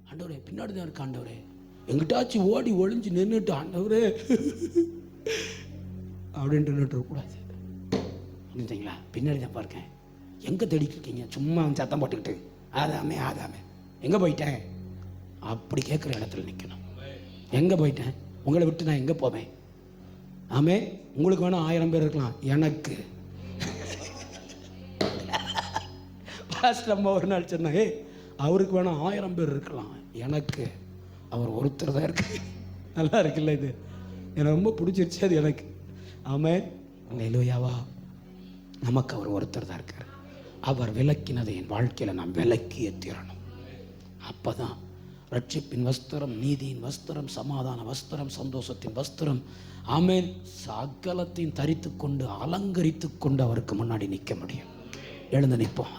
ஆண்டவரே பின்னாடி தான் இருக்க, ஆண்டவரே எங்கிட்டாச்சும் ஓடி ஒளிஞ்சு நின்றுட்டு ஆண்டவரே அப்படின்ட்டு நின்றுட்டு இருக்கக்கூடாது. புரிஞ்சுங்களா? பின்னாடி தான் பார்க்கேன். எங்கே தேடிட்டு இருக்கீங்க? சும்மா சத்தம் போட்டுக்கிட்டு ஆதாமே ஆதாமே எங்கே போயிட்டேன் அப்படி கேட்குற இடத்துல நிற்கணும். எங்கே போயிட்டேன்? உங்களை விட்டு நான் எங்கே போவேன்? ஆமே, உங்களுக்கு வேணால் 1000 பேர் இருக்கலாம், எனக்கு பாஸ்டர் ஒரு நாள் சொன்னாங்க, அவருக்கு வேணால் 1000 பேர் இருக்கலாம், எனக்கு அவர் ஒருத்தர் தான் இருக்கு. நல்லா இருக்குல்ல? இது எனக்கு ரொம்ப பிடிச்சிருச்சு, அது எனக்கு. ஆமே, அல்லேலூயாவா. நமக்கு அவர் ஒருத்தர் தான் இருக்கார். அவர் விலக்கினதை என் வாழ்க்கையில் நாம் விலக்கியே தீரணும். அப்போ தான் ரட்சிப்பின் வஸ்திரம், நீதியின் வஸ்திரம், சமாதான வஸ்திரம், சந்தோஷத்தின் வஸ்திரம், ஆமேன், சகலத்தையும் தரித்து கொண்டு அலங்கரித்து கொண்டு அவருக்கு முன்னாடி நிற்க முடியும். எழுந்து நிற்போம்.